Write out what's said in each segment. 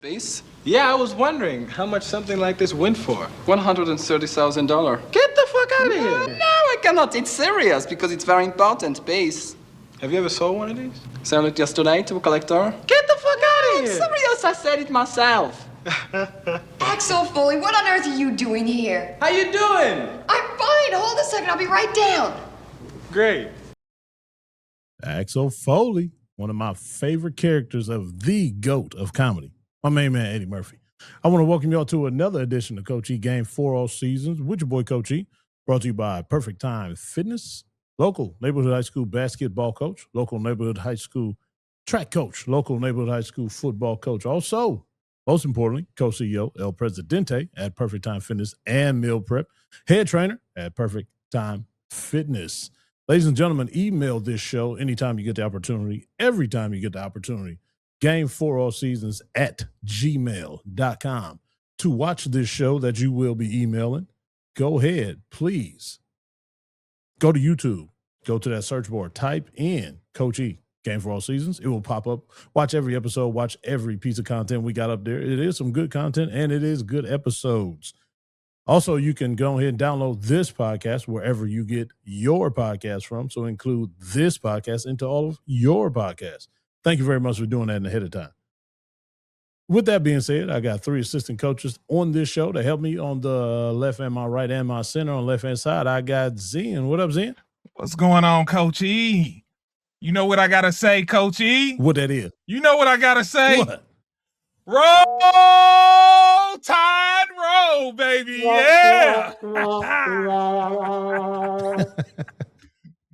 Base? Yeah, I was wondering how much something like this went for. $130,000. Get the fuck out of No, here! I cannot. It's serious because it's very important. Base. Have you ever sold one of these? Sold it yesterday to a collector. Get the fuck out of I'm here! serious. I said it myself. Axel Foley, what on earth are you doing here? How you doing? I'm fine. Hold a second. I'll be right down. Great. Axel Foley, one of my favorite characters of the GOAT of comedy, my main man, Eddie Murphy. I want to welcome y'all to another edition of Coach E Game 4 All Seasons with your boy Coach E, brought to you by Perfect Time Fitness, local neighborhood high school basketball coach, local neighborhood high school track coach, local neighborhood high school football coach. Also, most importantly, co-CEO El Presidente at Perfect Time Fitness and Meal Prep, head trainer at Perfect Time Fitness. Ladies and gentlemen, email this show anytime you get the opportunity, every time you get the opportunity. Game 4 All Seasons at gmail.com. To watch this show that you will be emailing, go ahead, please. Go to YouTube. Go to that search board. Type in Coach E, Game 4 All Seasons. It will pop up. Watch every episode. Watch every piece of content we got up there. It is some good content, and it is good episodes. Also, you can go ahead and download this podcast wherever you get your podcast from. So include this podcast into all of your podcasts. Thank you very much for doing that ahead of time. With that being said, I got 3 assistant coaches on this show to help me on the left and my right and my center. On the left-hand side, I got Zen. What up, Zen? What's going on, Coach E? You know what I got to say, Coach E? What that is? You know what I got to say? What? Roll Tide roll, baby. Yeah.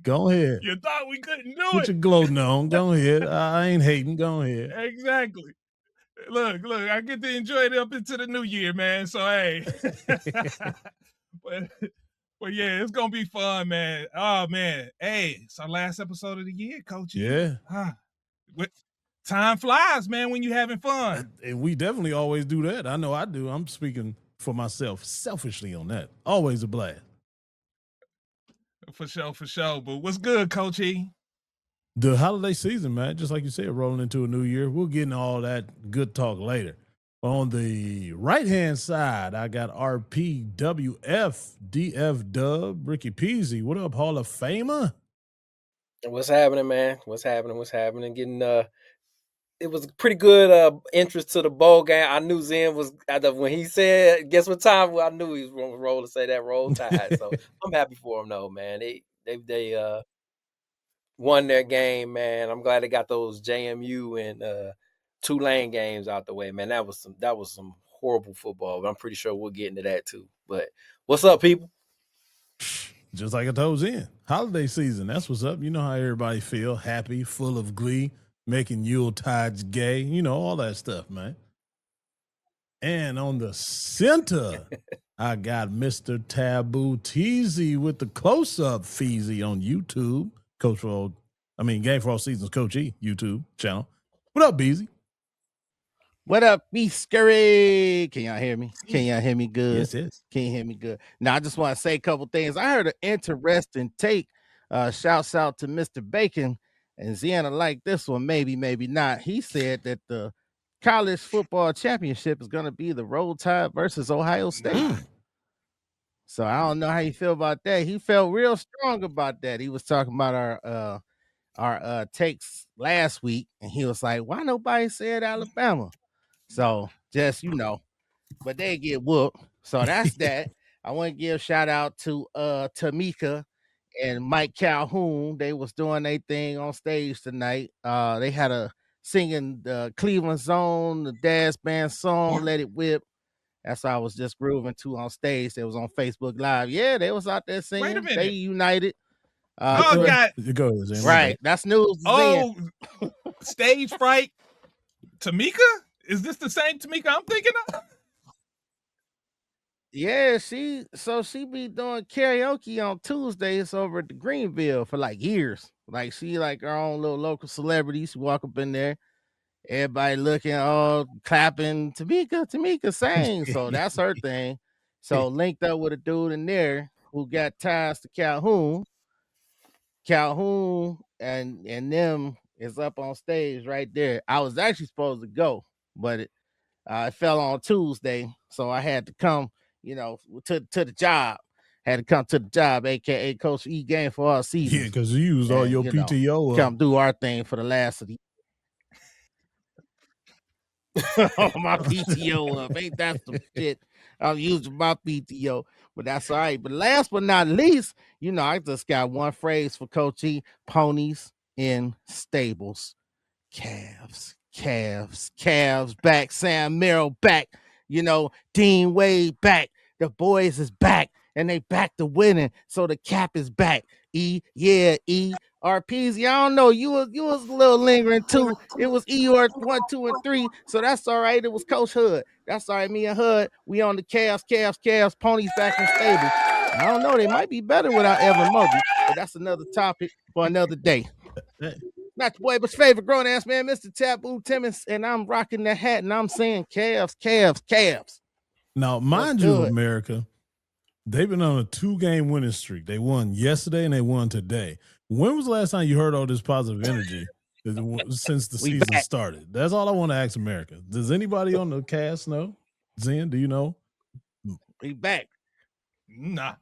Go ahead. You thought we couldn't do Put it. your gloating on. Go ahead. I ain't hating. Go ahead. Exactly. Look, I get to enjoy it up into the new year, man. So, hey. But yeah, it's going to be fun, man. Oh, man. Hey, it's our last episode of the year, Coach E. Yeah. Time flies, man, when you're having fun. And we definitely always do that. I know I do. I'm speaking for myself selfishly on that. Always a blast. For sure. But what's good, Coach E? The holiday season, man, just like you said, rolling into a new year. We'll get into all that good talk later. On the right-hand side, I got RPWF, DF Dub, Ricky Peasy. What up, Hall of Famer? What's happening, man? What's happening? Getting it was pretty good interest to the bowl game. I knew Zen was when he said, guess what time? I knew he was going to roll and say that roll tide. So I'm happy for him though, man. They won their game, man. I'm glad they got those JMU and Tulane games out the way, man. That was some horrible football, but I'm pretty sure we'll get into that too. But what's up, people? Just like I told Zen, holiday season, that's what's up. You know how everybody feel, happy, full of glee, making Yuletides gay, you know, all that stuff, man. And on the center, I got Mr. Taboo Teasy with the close-up Feezy on YouTube. Game for All Seasons Coach E YouTube channel. What up, Beezy? What up, B Scurry? Can y'all hear me? Can y'all hear me good? Yes. Can you hear me good? Now, I just want to say a couple things. I heard an interesting take. Shouts out to Mr. Bacon. And Ziana liked this one, maybe not. He said that the college football championship is going to be the Roll Tide versus Ohio State. So I don't know how you feel about that. He felt real strong about that. He was talking about our takes last week, and he was like, why nobody said Alabama? So just, but they get whooped. So that's that. I want to give a shout out to Tamika and Mike Calhoun. They was doing their thing on stage tonight. They had a singing the Cleveland Zone, the Daz Band song, Let It Whip. That's what I was just grooving to on stage. They was on Facebook Live. Yeah, they was out there singing. Wait a minute. They united. God. Right. That's news. Oh, stage fright. Tamika? Is this the same Tamika I'm thinking of? Yeah, she be doing karaoke on Tuesdays over at the Greenville for like years. Like she like her own little local celebrity. She walk up in there, everybody looking, all clapping. Tamika sang. So that's her thing. So linked up with a dude in there who got ties to Calhoun. Calhoun and them is up on stage right there. I was actually supposed to go, but It fell on Tuesday, so I had to come, to the job. Had to come to the job, aka Coach E game for all season. Yeah, because you used all your PTO. Come do our thing for the last of the my PTO up. Ain't that some shit? I'm using my PTO, but that's all right. But last but not least, I just got one phrase for Coach E: ponies in stables. Calves back. Sam Merrill back. Dean Wade back. The boys is back, and they back to winning. So the cap is back. RPZ, I don't know. You was a little lingering too. It was ER 1, 2, and 3. So that's all right. It was Coach Hood. That's all right. Me and Hood, we on the calves, ponies back in stable. I don't know. They might be better without Evan Mobley, but that's another topic for another day. Not your boy, but your favorite grown ass man, Mr. Taboo Timmons, and I'm rocking the hat and I'm saying calves. Now, mind you, America, they've been on a 2-game winning streak. They won yesterday and they won today. When was the last time you heard all this positive energy since the season started? That's all I want to ask America. Does anybody on the cast know? Zen, do you know? We back. Nah.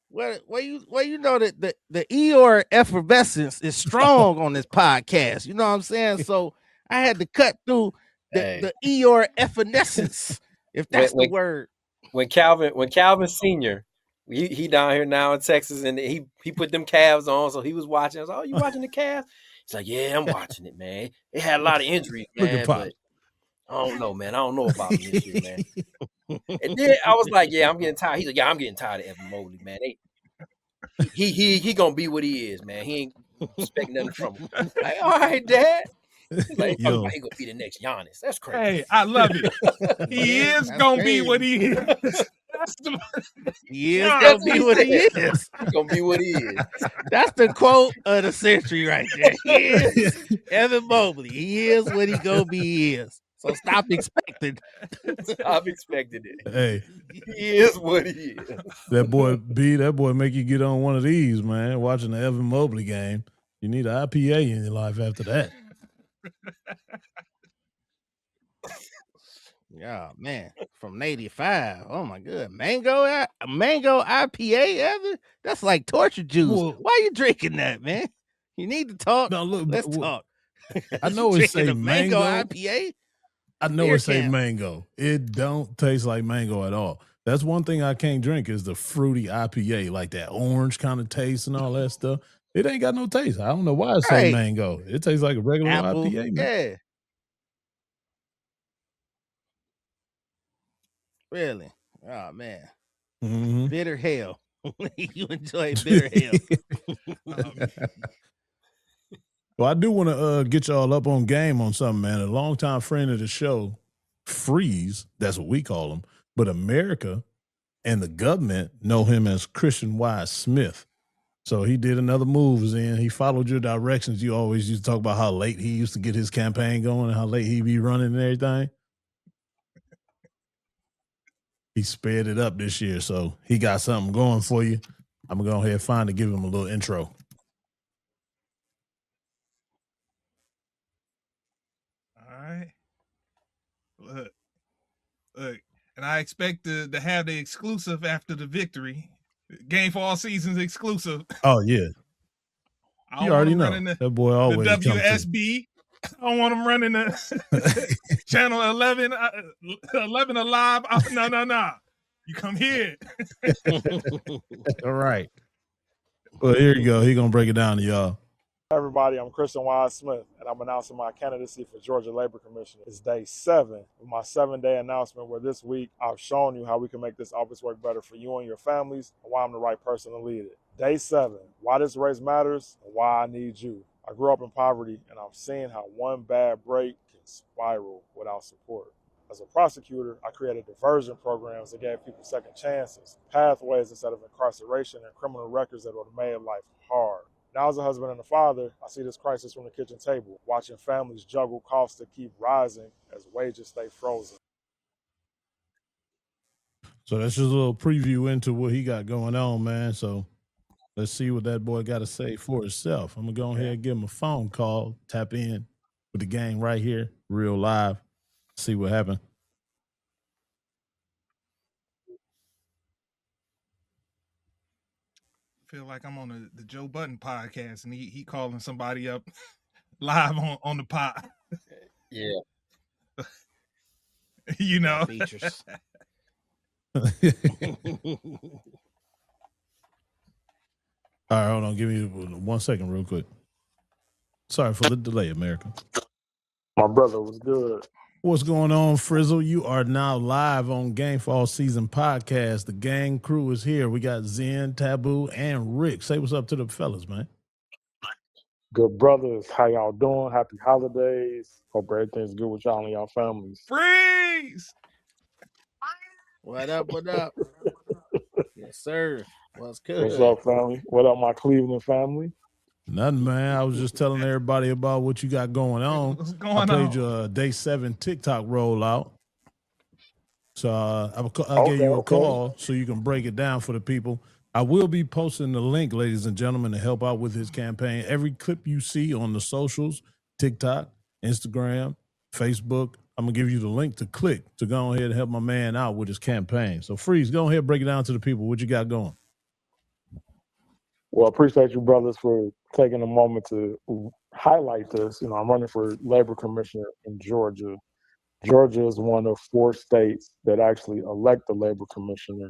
Well, you know that the Eeyore effervescence is strong on this podcast. You know what I'm saying? So I had to cut through the Eeyore effervescence, if that's the word. When Calvin Sr., he down here now in Texas, and he put them calves on, so he was watching. I was like, "Oh, you watching the calves?" He's like, "Yeah, I'm watching it, man. It had a lot of injuries, man, but I don't know, man. I don't know about them this year, man." And then I was like, "Yeah, I'm getting tired." He's like, "Yeah, I'm getting tired of Evan Mobley, man. He gonna be what he is, man. He ain't expecting nothing from him." Like, all right, Dad. He's like, he gonna be the next Giannis. That's crazy. Hey, I love it. He is gonna be what he is. He is gonna be what he is. He's gonna be what he is. That's the quote of the century right there. He is Evan Mobley. He is what he gonna be. He is. So stop expecting. Stop expecting it. Hey, he is what he is. That boy make you get on one of these, man. Watching the Evan Mobley game. You need an IPA in your life after that. Yeah, man. From 85. Oh my god. Mango IPA, Evan? That's like torture juice. Well, why are you drinking that, man? You need to talk. No, look, let's talk. I know it say mango IPA. I know it say mango. It don't taste like mango at all. That's one thing I can't drink is the fruity IPA, like that orange kind of taste and all that stuff. It ain't got no taste. I don't know why it say mango. It tastes like a regular IPA, man. Yeah. Really? Oh man. Mm-hmm. Bitter hell. You enjoy bitter hell. Well, I do want to get y'all up on game on something, man. A longtime friend of the show, Freeze, that's what we call him, but America and the government know him as Christian Y. Smith. So he did another move, and he followed your directions. You always used to talk about how late he used to get his campaign going and how late he be running and everything. He sped it up this year, so he got something going for you. I'm going to go ahead and find to give him a little intro. All right. Look. And I expect to have the exclusive after the victory. Game for all seasons exclusive. Oh, yeah. You already know. That boy always the WSB. I don't want him running the channel 11 alive. No. You come here. All right. Well, here you go. He's going to break it down to y'all. Everybody, I'm Christian Y. Smith, and I'm announcing my candidacy for Georgia Labor Commissioner. It's day 7 of my 7-day announcement, where this week I've shown you how we can make this office work better for you and your families, and why I'm the right person to lead it. Day 7, why this race matters, and why I need you. I grew up in poverty, and I'm seeing how one bad break can spiral without support. As a prosecutor, I created diversion programs that gave people second chances, pathways instead of incarceration, and criminal records that would have made life hard. Now, as a husband and a father, I see this crisis from the kitchen table, watching families juggle costs that keep rising as wages stay frozen. So that's just a little preview into what he got going on, man. So let's see what that boy got to say for himself. I'm going to go ahead and give him a phone call, tap in with the gang right here, real live. See what happened. Feel like I'm on the Joe Budden podcast and he calling somebody up live on the pod. Yeah. You know. Features. All right, hold on. Give me 1 second, real quick. Sorry for the delay, America. My brother was good. What's going on, Frizzle? You are now live on Gang for All Season podcast. The gang crew is here. We got Zen, Taboo, and Rick. Say what's up to the fellas, man. Good brothers. How y'all doing? Happy holidays. Hope everything's good with y'all and y'all families. Freeze! What up? What up? Yes, sir. What's good? What's up, family? What up, my Cleveland family? Nothing, man. I was just telling everybody about what you got going on. What's going I played on? your day 7 TikTok rollout. So I'll give you a call so you can break it down for the people. I will be posting the link, ladies and gentlemen, to help out with his campaign. Every clip you see on the socials, TikTok, Instagram, Facebook, I'm going to give you the link to click to go ahead and help my man out with his campaign. So, Freeze, go ahead and break it down to the people. What you got going? Well, I appreciate you, brothers, for taking a moment to highlight this. You know, I'm running for labor commissioner in Georgia. Georgia is one of 4 states that actually elect the labor commissioner.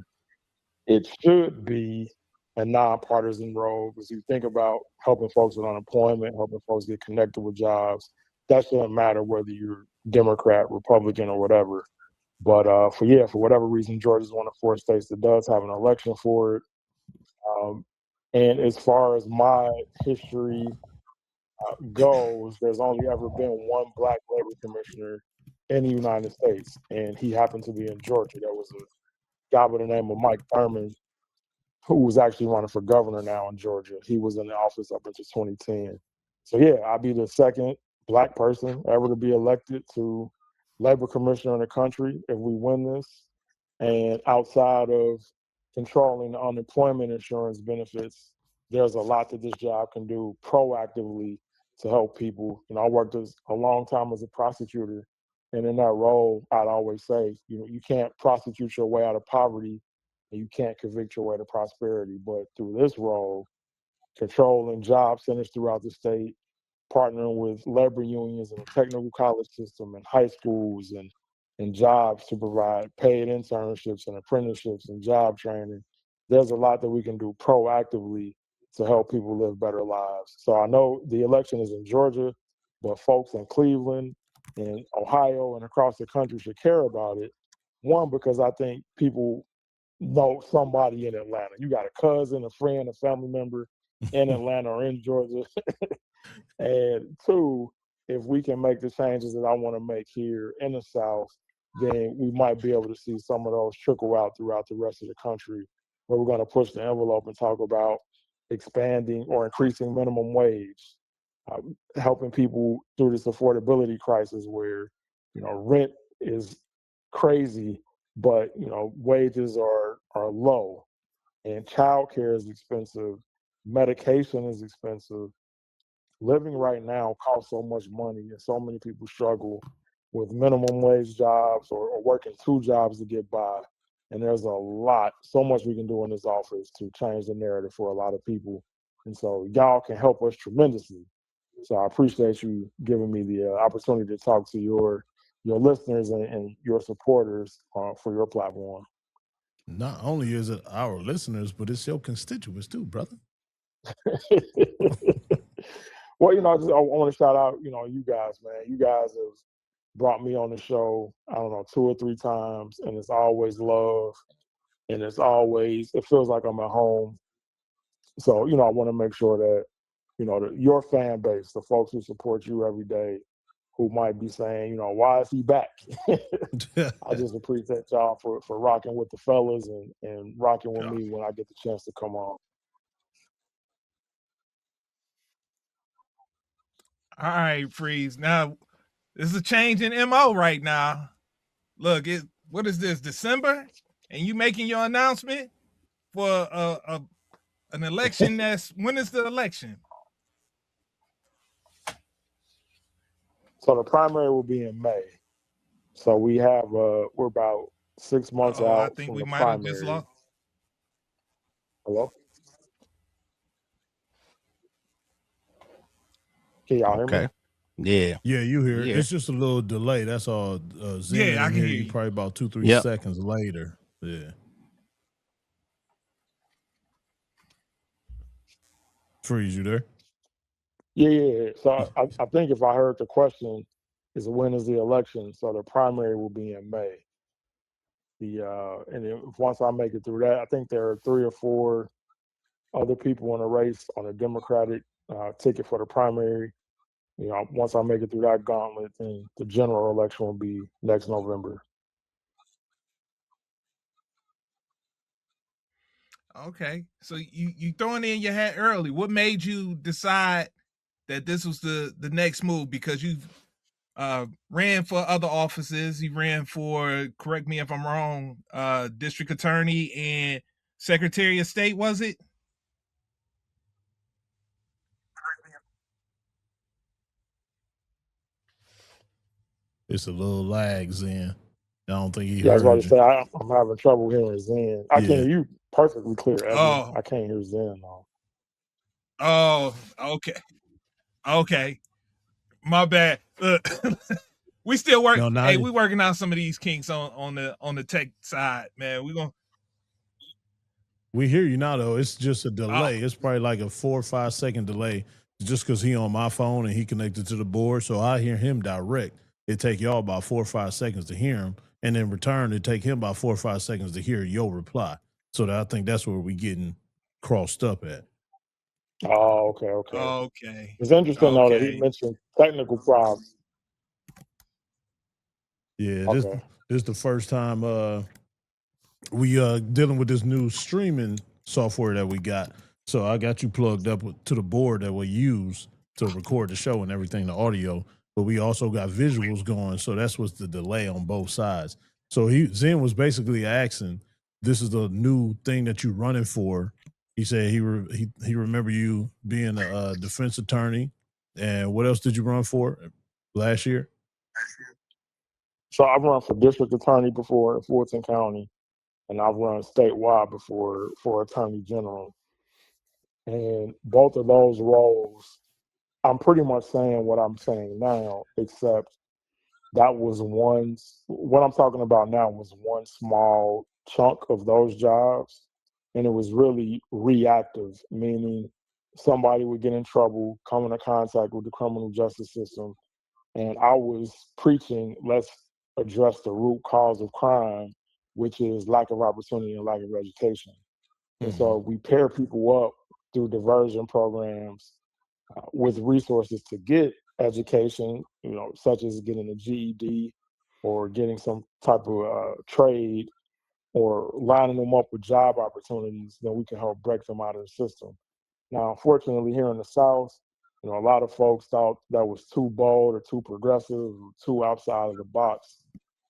It should be a nonpartisan role because you think about helping folks with unemployment, helping folks get connected with jobs. That shouldn't matter whether you're Democrat, Republican, or whatever. But for whatever reason, Georgia is one of 4 states that does have an election for it. And as far as my history goes, there's only ever been one black labor commissioner in the United States, and he happened to be in Georgia. There was a guy by the name of Mike Thurman, who was actually running for governor now in Georgia. He was in the office up until 2010. So yeah, I'll be the second black person ever to be elected to labor commissioner in the country if we win this. And outside of controlling the unemployment insurance benefits, there's a lot that this job can do proactively to help people. You know, I worked a long time as a prosecutor, and in that role, I'd always say, you know, you can't prosecute your way out of poverty, and you can't convict your way to prosperity. But through this role, controlling job centers throughout the state, partnering with labor unions and the technical college system and high schools and jobs to provide paid internships and apprenticeships and job training. There's a lot that we can do proactively to help people live better lives. So I know the election is in Georgia, but folks in Cleveland and Ohio and across the country should care about it. One, because I think people know somebody in Atlanta. You got a cousin, a friend, a family member in Atlanta or in Georgia. And 2, if we can make the changes that I want to make here in the South, then we might be able to see some of those trickle out throughout the rest of the country, where we're going to push the envelope and talk about expanding or increasing minimum wage, helping people through this affordability crisis where, you know, rent is crazy, but, you know, wages are low, and childcare is expensive, medication is expensive. Living right now costs so much money, and so many people struggle with minimum wage jobs or working 2 jobs to get by. And there's so much we can do in this office to change the narrative for a lot of people. And so y'all can help us tremendously. So I appreciate you giving me the opportunity to talk to your listeners and your supporters for your platform. Not only is it our listeners, but it's your constituents too, brother. Well, you know, I want to shout out, you know, you guys, man. You guys have brought me on the show, I don't know, 2 or 3 times, and it's always love, and it feels like I'm at home. So, you know, I want to make sure that, you know, your fan base, the folks who support you every day, who might be saying, you know, why is he back? I just appreciate y'all for rocking with the fellas and rocking with me when I get the chance to come on. All right, Freeze. Now, this is a change in MO right now. Look, what is this, December? And you making your announcement for an election when is the election? So the primary will be in May. So we have we're about 6 months Oh, I out think from we the might have just primary. lost. Hello? Can y'all hear me? Okay. Yeah. Yeah, you hear it. Yeah. It's just a little delay. That's all. Zen Yeah, I didn't can hear hear you you. probably about 2-3 Yep. seconds later. Yeah. Freeze, you there? Yeah. So I think if I heard the question is when is the election? So the primary will be in May. And then once I make it through that, I think there are 3 or 4 other people in a race on a Democratic ticket for the primary. Once I make it through that gauntlet, then the general election will be next November. Okay, so you throwing in your hat early. What made you decide that this was the next move? Because you've ran for other offices. You ran for, correct me if I'm wrong, district attorney and secretary of state, was it? It's a little lag, Zen. I don't think he Yeah, I was about heard to you. say I'm having trouble hearing Zen. I can Yeah. hear you perfectly clear, Evan. Oh, I can't hear Zen though. oh, okay. My bad. Look, we still work. No, now Hey, we working out some of these kinks on the tech side, man. We gonna. we hear you now though. It's just a Oh, delay. It's probably like a 4 or 5 second delay just because he on my phone and he connected to the board. So I hear him direct. It take y'all about 4 or 5 seconds to hear him. And in return, it take him about 4 or 5 seconds to hear your reply. So I think that's where we getting crossed up at. Oh, okay. okay, It's interesting though that he okay. mentioned technical problems. Yeah, this Okay. this is the first time we dealing with this new streaming software that we got. So I got you plugged up to the board that we use to record the show and everything, the audio. But we also got visuals going, so that's what's the delay on both sides. So Zen was basically asking, "This is the new thing that you running for." He said he remember you being a defense attorney, and what else did you run for last year? So I've run for district attorney before in Fulton County, and I've run statewide before for attorney general. And both of those roles, I'm pretty much saying what I'm saying now, except that was what I'm talking about now was one small chunk of those jobs. And it was really reactive, meaning somebody would get in trouble, come into contact with the criminal justice system. And I was preaching, let's address the root cause of crime, which is lack of opportunity and lack of education. And so we pair people up through diversion programs with resources to get education, such as getting a GED or getting some type of trade or lining them up with job opportunities, then we can help break them out of the system. Now, unfortunately, here in the South, a lot of folks thought that was too bold or too progressive or too outside of the box.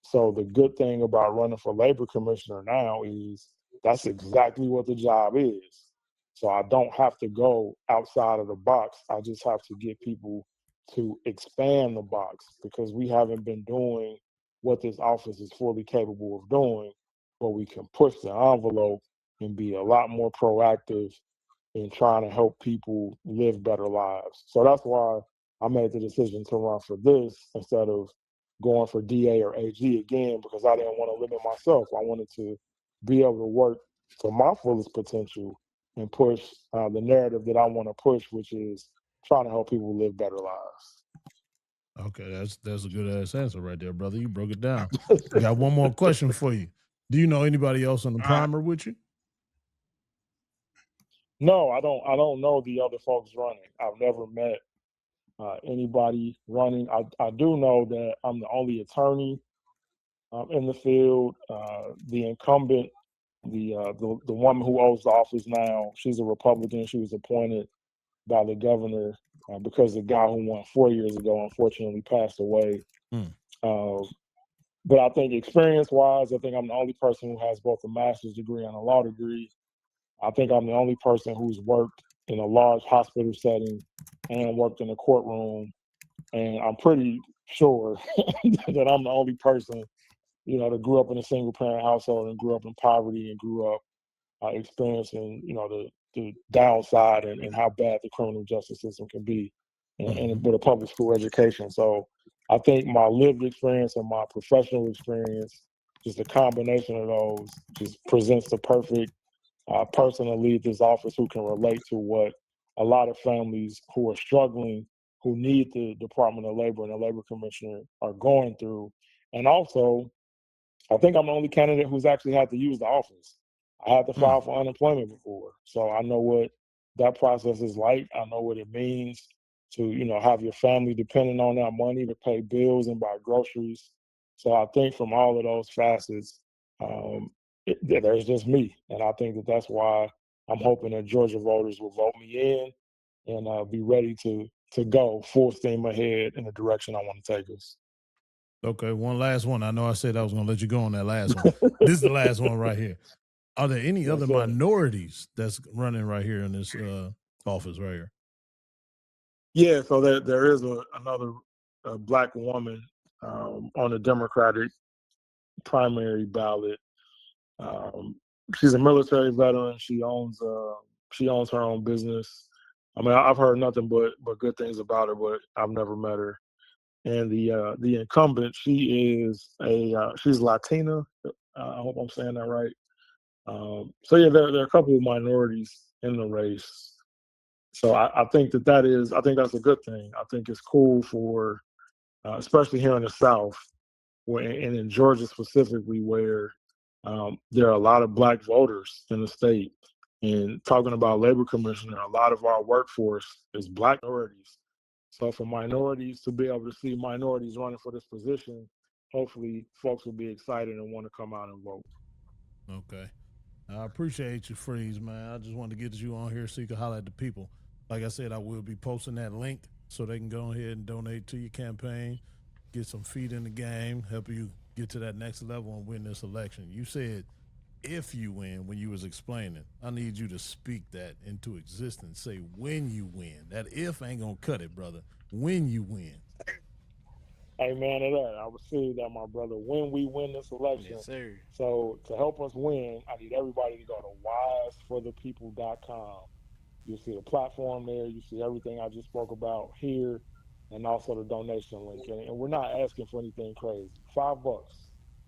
So the good thing about running for labor commissioner now is that's exactly what the job is. So I don't have to go outside of the box. I just have to get people to expand the box because we haven't been doing what this office is fully capable of doing, but we can push the envelope and be a lot more proactive in trying to help people live better lives. So that's why I made the decision to run for this instead of going for DA or AG again, because I didn't want to limit myself. I wanted to be able to work to my fullest potential and push the narrative that I want to push, which is trying to help people live better lives. Okay, that's a good ass answer right there, brother. You broke it down. Got one more question for you. Do you know anybody else on the primer with you? No, I don't. I don't know the other folks running. I've never met anybody running. I do know that I'm the only attorney in the field. The incumbent, the woman who holds the office now, she's a Republican. She was appointed by the governor because the guy who won 4 years ago unfortunately passed away. Uh, but I think experience-wise, I think I'm the only person who has both a master's degree and a law degree. I think I'm the only person who's worked in a large hospital setting and worked in a courtroom. And I'm pretty sure that I'm the only person, that grew up in a single parent household and grew up in poverty and grew up experiencing, the downside and how bad the criminal justice system can be, and with a public school education. So I think my lived experience and my professional experience, just a combination of those, just presents the perfect person to lead this office who can relate to what a lot of families who are struggling, who need the Department of Labor and the Labor Commissioner are going through. And also, I think I'm the only candidate who's actually had to use the office. I had to file for unemployment before, so I know what that process is like. I know what it means to, have your family depending on that money to pay bills and buy groceries. So I think from all of those facets, there's just me, and I think that that's why I'm hoping that Georgia voters will vote me in and be ready to go full steam ahead in the direction I want to take us. Okay, one last one. I know I said I was going to let you go on that last one. This is the last one right here. Are there any Yes, other sir. minorities that's running right here in this office right here? Yeah, so there is another black woman on the Democratic primary ballot. Um, she's a military veteran. She owns her own business. I mean, I've heard nothing but good things about her, but I've never met her. And the incumbent, she's Latina. I hope I'm saying that right. So yeah, there are a couple of minorities in the race. So I think I think that's a good thing. I think it's cool for, especially here in the South, and in Georgia specifically, where there are a lot of black voters in the state. And talking about labor commissioner, a lot of our workforce is black minorities. So for minorities to be able to see minorities running for this position, hopefully folks will be excited and want to come out and vote. Okay. I appreciate you, Freeze, man. I just wanted to get you on here so you can holler at the people. Like I said, I will be posting that link so they can go ahead and donate to your campaign, get some feet in the game, help you get to that next level and win this election. You said if you win when you was explaining. I need you to speak that into existence. Say when you win. That if ain't gonna cut it, brother. When you win. Amen to that. I received that, my brother, when we win this election. Yes, sir. So to help us win, I need everybody to go to wiseforthepeople.com. You'll see the platform there. You see everything I just spoke about here, and also the donation link. And we're not asking for anything crazy. $5.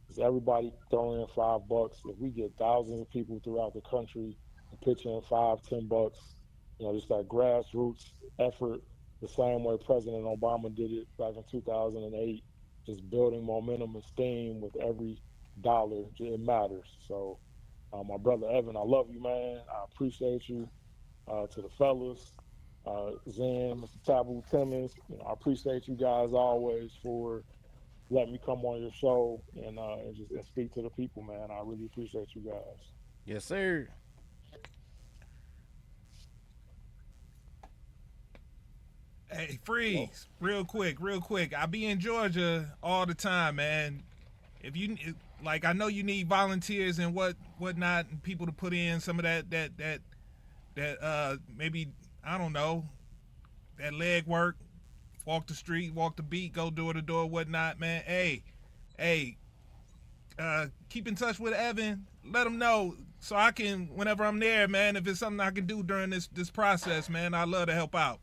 Just everybody throw in $5. If we get thousands of people throughout the country to pitch in $5, $10, just that grassroots effort, the same way President Obama did it back in 2008, just building momentum and steam with every dollar. It matters. So, my brother Evan, I love you, man. I appreciate you. To the fellas, Zen, Mr. Taboo Timmons, I appreciate you guys always for letting me come on your show and speak to the people, man. I really appreciate you guys. Yes, sir. Hey, Well, Freeze, real quick. I be in Georgia all the time, man. If you like, I know you need volunteers and whatnot, and people to put in some of that maybe, I don't know, that leg work, walk the street, walk the beat, go door to door, whatnot, man. Hey, keep in touch with Evan. Let him know so I can, whenever I'm there, man. If it's something I can do during this process, man, I love to help out.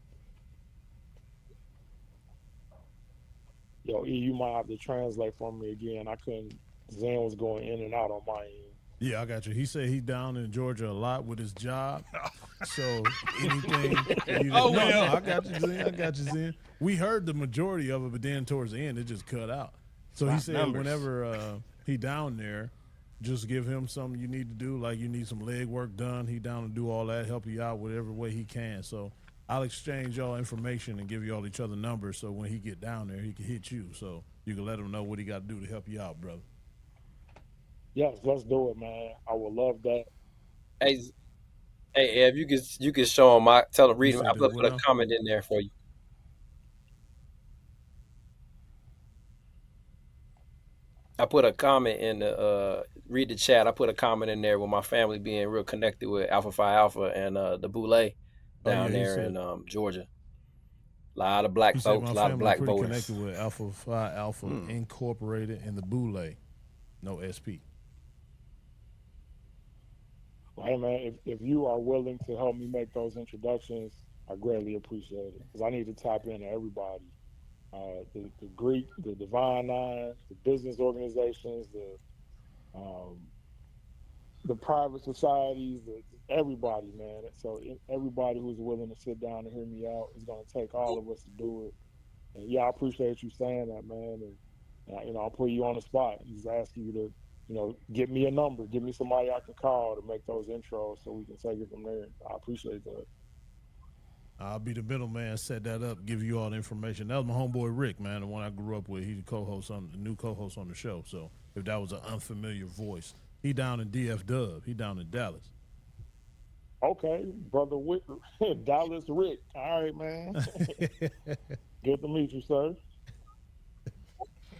yo, E, you might have to translate for me again. I couldn't. Zen was going in and out on my end. Yeah, I got you. He said he's down in Georgia a lot with his job. So anything you Oh, no, well. I got you, Zen. I got you, Zen. We heard the majority of it, but then towards the end it just cut out. So he said numbers. whenever he down there, just give him something you need to do, like you need some leg work done. He down to do all that, help you out whatever way he can. So I'll exchange y'all information and give y'all each other numbers so when he get down there he can hit you. So you can let him know what he got to do to help you out, brother. Yes, let's do it, man. I would love that. Hey, hey, Ev, you can show him. Tell him You read him. said I that put what a now? comment in there for you. I put a comment in the read the chat. I put a comment in there with my family being real connected with Alpha Phi Alpha and the Boule Oh yeah, down he there said in Georgia. A lot of black He said folks, my a lot of family black pretty voters. connected with Alpha Phi Alpha Incorporated and the Boule. No SP. Hey man, if you are willing to help me make those introductions, I greatly appreciate it because I need to tap into everybody. The Greek, the Divine Nine, the business organizations, um, the private societies, everybody, man. So everybody who's willing to sit down and hear me out, is going to take all of us to do it. And yeah, I appreciate you saying that, man. And I'll put you on the spot. Just ask you to, get me a number, give me somebody I can call to make those intros so we can take it from there. I appreciate that. I'll be the middleman, set that up, give you all the information. That was my homeboy Rick, man, the one I grew up with. He's the new co-host on the show. So if that was an unfamiliar voice, he down in DF Dub. He down in Dallas. Okay, brother Dallas Rick. All right, man. Good to meet you, sir.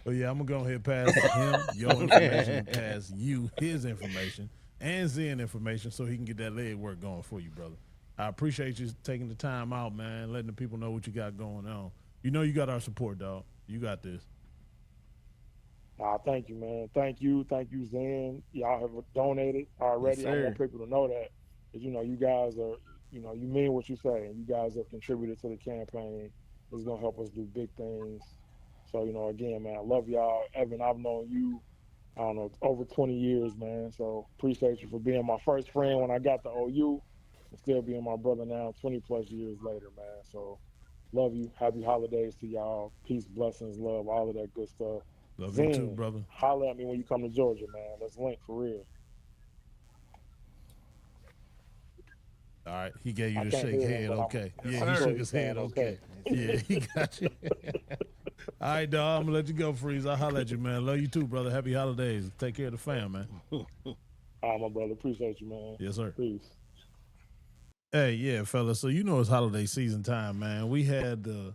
But yeah, I'm gonna go ahead and pass him your information and pass you his information and Zen information so he can get that leg work going for you, brother. I appreciate you taking the time out, man, letting the people know what you got going on. You know you got our support, dog. You got this. Thank you, man. Thank you, Zen. Y'all have donated already. Yes, I want people to know that. Because, you guys are, you mean what you say. And you guys have contributed to the campaign. It's going to help us do big things. So, again, man, I love y'all. Evan, I've known you, I don't know, over 20 years, man. So appreciate you for being my first friend when I got to OU and still being my brother now 20 plus years later, man. So love you. Happy holidays to y'all. Peace, blessings, love, all of that good stuff. Love Zen, you too, brother. Holler at me when you come to Georgia, man. Let's link for real. All right, he gave you I the can't shake hear head, him, but okay. I'm Yeah, he sure shook he's his saying head, okay. Yeah, he got you. All right, dog, I'm gonna let you go, Freeze. I'll holler at you, man. Love you too, brother. Happy holidays. Take care of the fam, man. All right, my brother. Appreciate you, man. Yes, sir. Peace. Hey, yeah, fellas. So it's holiday season time, man. We had the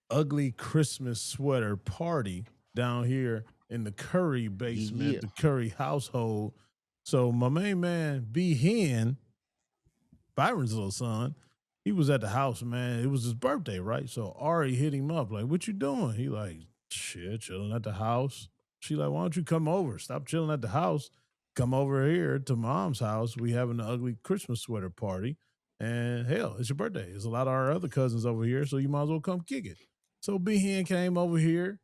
ugly Christmas sweater party down here in the Curry basement, Yeah. the Curry household. So my main man, B Hen, Byron's little son, he was at the house, man. It was his birthday, right? So Ari hit him up, like, what you doing? He like, shit, chilling at the house. She like, why don't you come over? Stop chilling at the house. Come over here to mom's house. We having an ugly Christmas sweater party. And hell, it's your birthday. There's a lot of our other cousins over here, so you might as well come kick it. So B Hen came over here.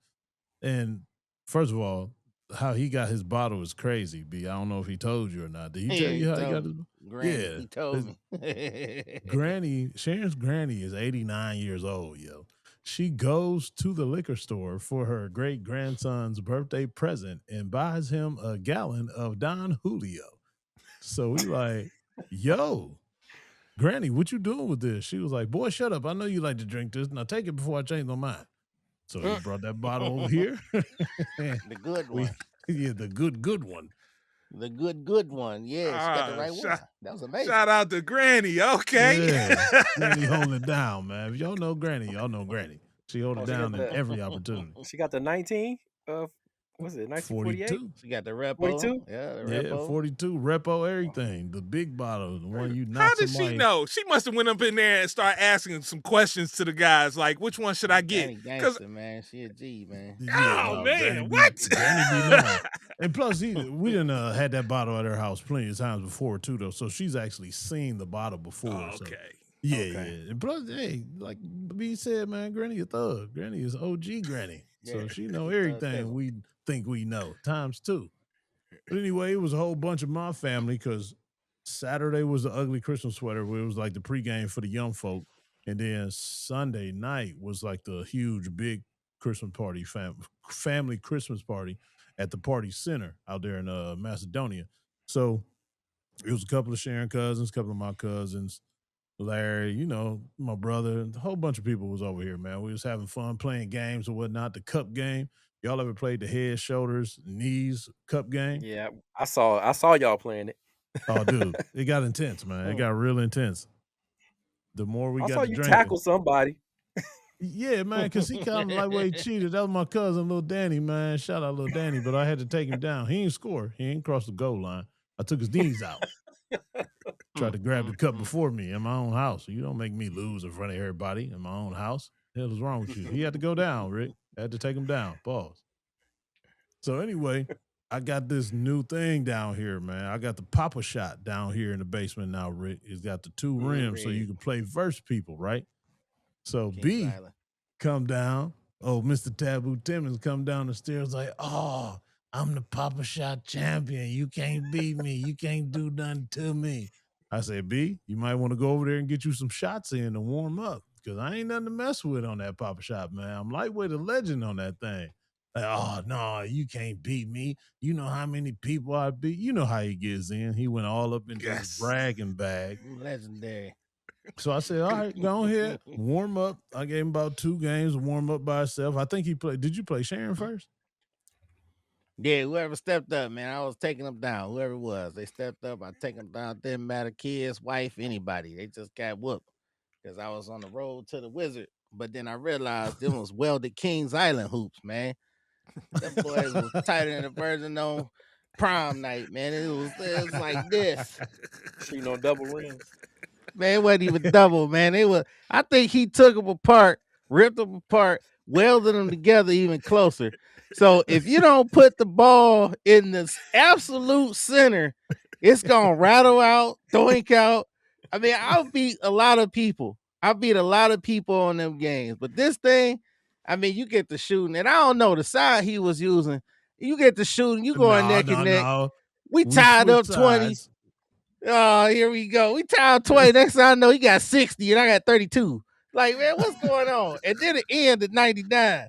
And first of all, how he got his bottle is crazy, B. I don't know if he told you or not. Did he tell you how he got his bottle? Granny, he told me. Granny, Sharon's granny is 89 years old, yo. She goes to the liquor store for her great grandson's birthday present and buys him a gallon of Don Julio. So we like, yo, Granny, what you doing with this? She was like, boy, shut up. I know you like to drink this. Now take it before I change my mind. So he brought that bottle over here. The good one. Yeah, the good one. The good one. Yeah, she got the right one. That was amazing. Shout out to Granny. Okay. Yeah, Granny holding it down, man. If y'all know Granny, y'all know Granny. She hold it down in every opportunity. She got the 19. What's it? 1948. 42. She got the repo. 42? Yeah, the Yeah, repo. 42 repo everything. The big bottle, the one you knock How did somebody. she know? She must have went up in there and started asking some questions to the guys, like, which one should I get? Granny gangster, man. She a G, man. Oh, man, Granny what? Granny be knowing. And plus, we didn't had that bottle at her house plenty of times before too, though. So she's actually seen the bottle before. Oh, so. okay. Yeah, Okay. yeah. And plus, hey, like B said, man, Granny a thug. Granny is OG Granny. So Yeah. she know everything we think we know, times two. But anyway, it was a whole bunch of my family because Saturday was the ugly Christmas sweater where it was like the pregame for the young folk. And then Sunday night was like the huge, big Christmas party, family Christmas party at the party center out there in Macedonia. So it was a couple of Sharon cousins, a couple of my cousins, Larry, my brother, a whole bunch of people was over here, man. We was having fun playing games or whatnot. The cup game. Y'all ever played the head, shoulders, knees cup game? Yeah, I saw y'all playing it. Oh, dude, it got intense, man. It got real intense. The more we I got saw to you drinking. tackle somebody. Yeah, man, because he kind of like way cheated. That was my cousin, little Danny, man. Shout out, little Danny, but I had to take him down. He ain't score. He ain't cross the goal line. I took his knees out. Tried to grab the cup before me in my own house. You don't make me lose in front of everybody in my own house. The hell is wrong with you? He had to go down, Rick. Had to take him down. Pause. So anyway, I got this new thing down here, man. I got the Papa Shot down here in the basement now, Rick. It's got the two rims so you can play verse people, right? So Kings B Island. come down. Oh, Mr. Taboo Timmons come down the stairs like, oh, I'm the Papa Shot champion. You can't beat me. You can't do nothing to me. I said, B, you might want to go over there and get you some shots in to warm up because I ain't nothing to mess with on that Papa Shot, man. I'm lightweight a legend on that thing. Like, oh, no, you can't beat me. You know how many people I beat. You know how he gets in. He went all up into his bragging bag. Legendary. So I said, all right, go ahead, warm up. I gave him about 2 games to warm up by himself. I think he played. Did you play Sharon first? Yeah, whoever stepped up, man, I was taking them down. Whoever it was, they stepped up. I take them down. Didn't matter, kids, wife, anybody. They just got whooped because I was on the road to the Wizard. But then I realized them was welded Kings Island hoops, man. Them boys was tighter than a virgin on prom night, man. It was like this. Shooting on double rims. Man, it wasn't even double, man. It was. I think he took them apart, ripped them apart, welded them together even closer. So if you don't put the ball in the absolute center, it's gonna rattle out, doink out. I mean, I'll beat a lot of people. I beat a lot of people on them games, but this thing, I mean, you get the shooting, and I don't know the side he was using. You get the shooting, you going neck and neck. No. We tied up 20. Sides. Oh, here we go. We tied 20. Next thing I know, he got 60 and I got 32. Like, man, what's going on? And then it ended at 99.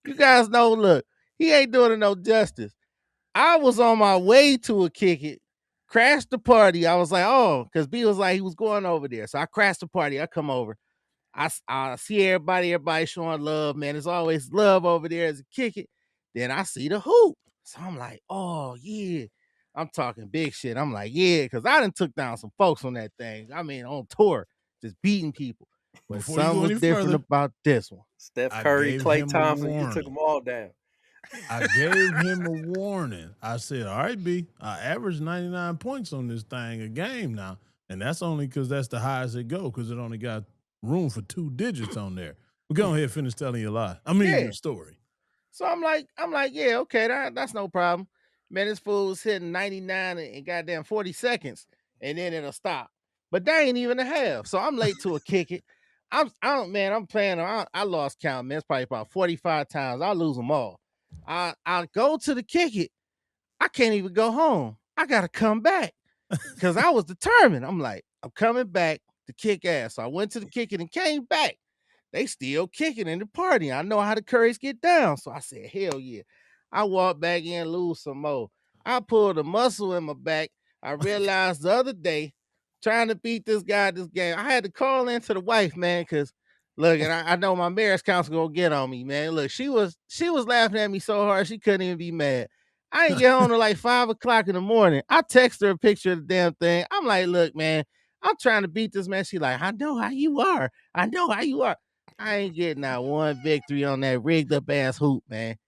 You guys know, look, he ain't doing it no justice. I was on my way to a kick it, crashed the party. I was like, oh, because B was like, he was going over there. So I crashed the party. I come over. I see everybody showing love, man. There's always love over there as a kick it. Then I see the hoop. So I'm like, oh, yeah. I'm talking big shit. I'm like, yeah, because I done took down some folks on that thing. I mean, on tour, just beating people. But Before you something go was any different further, about this one. Steph I Curry, gave Klay him a Thompson, you took warning. them all down. I gave him a warning. I said, all right, B, I averaged 99 points on this thing a game now. And that's only because that's the highest it go because it only got room for 2 digits on there. But go ahead and finish telling your lie. I mean, your story. So I'm like, yeah, okay, that's no problem. Man, this fool was hitting 99 in goddamn 40 seconds, and then it'll stop. But that ain't even a half. So I'm late to a kick it. I'm playing. I lost count, man. It's probably about 45 times. I lose them all. I go to the kick it. I can't even go home. I gotta come back because I was determined. I'm like, I'm coming back to kick ass. So I went to the kick it and came back. They still kicking in the party. I know how the Currys get down. So I said, hell yeah. I walked back in, lose some more. I pulled a muscle in my back. I realized the other day, trying to beat this guy this game, I had to call into the wife, man, because look, and I know my marriage counselor gonna get on me, man. Look, she was laughing at me so hard she couldn't even be mad. I ain't get home till like 5 o'clock in the morning. I text her a picture of the damn thing. I'm like, look, man, I'm trying to beat this man. She like, I know how you are. I know how you are. I ain't getting out one victory on that rigged up ass hoop, man.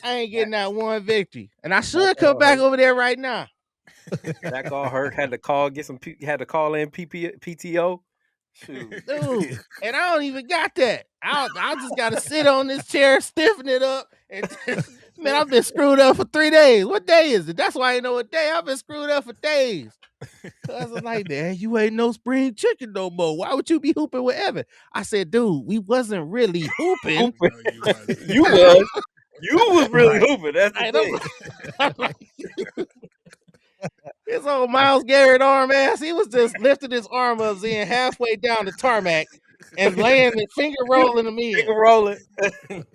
I ain't getting out one victory, and I should come back over there right now. Back all hurt. Had to call in PTO. Dude, and I don't even got that. I just got to sit on this chair, stiffen it up, and man, I've been screwed up for 3 days. What day is it? That's why I ain't know what day. I've been screwed up for days. Cause I'm like, man, you ain't no spring chicken no more. Why would you be hooping with Evan? I said, dude, we wasn't really hooping. You was really hooping. That's the thing. I'm like, his old Myles Garrett arm ass, he was just lifting his arm up in halfway down the tarmac and laying and finger rolling them in. Finger rolling.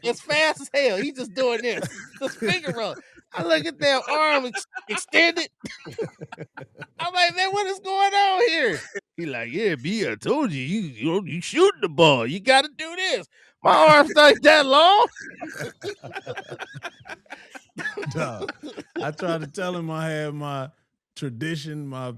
As fast as hell. He just doing this. Just finger rolling. I look at that arm extended. I'm like, man, what is going on here? He like, yeah, B, I told you, you shooting the ball. You got to do this. My arm's not that long. Dog, I tried to tell him I had my tradition, my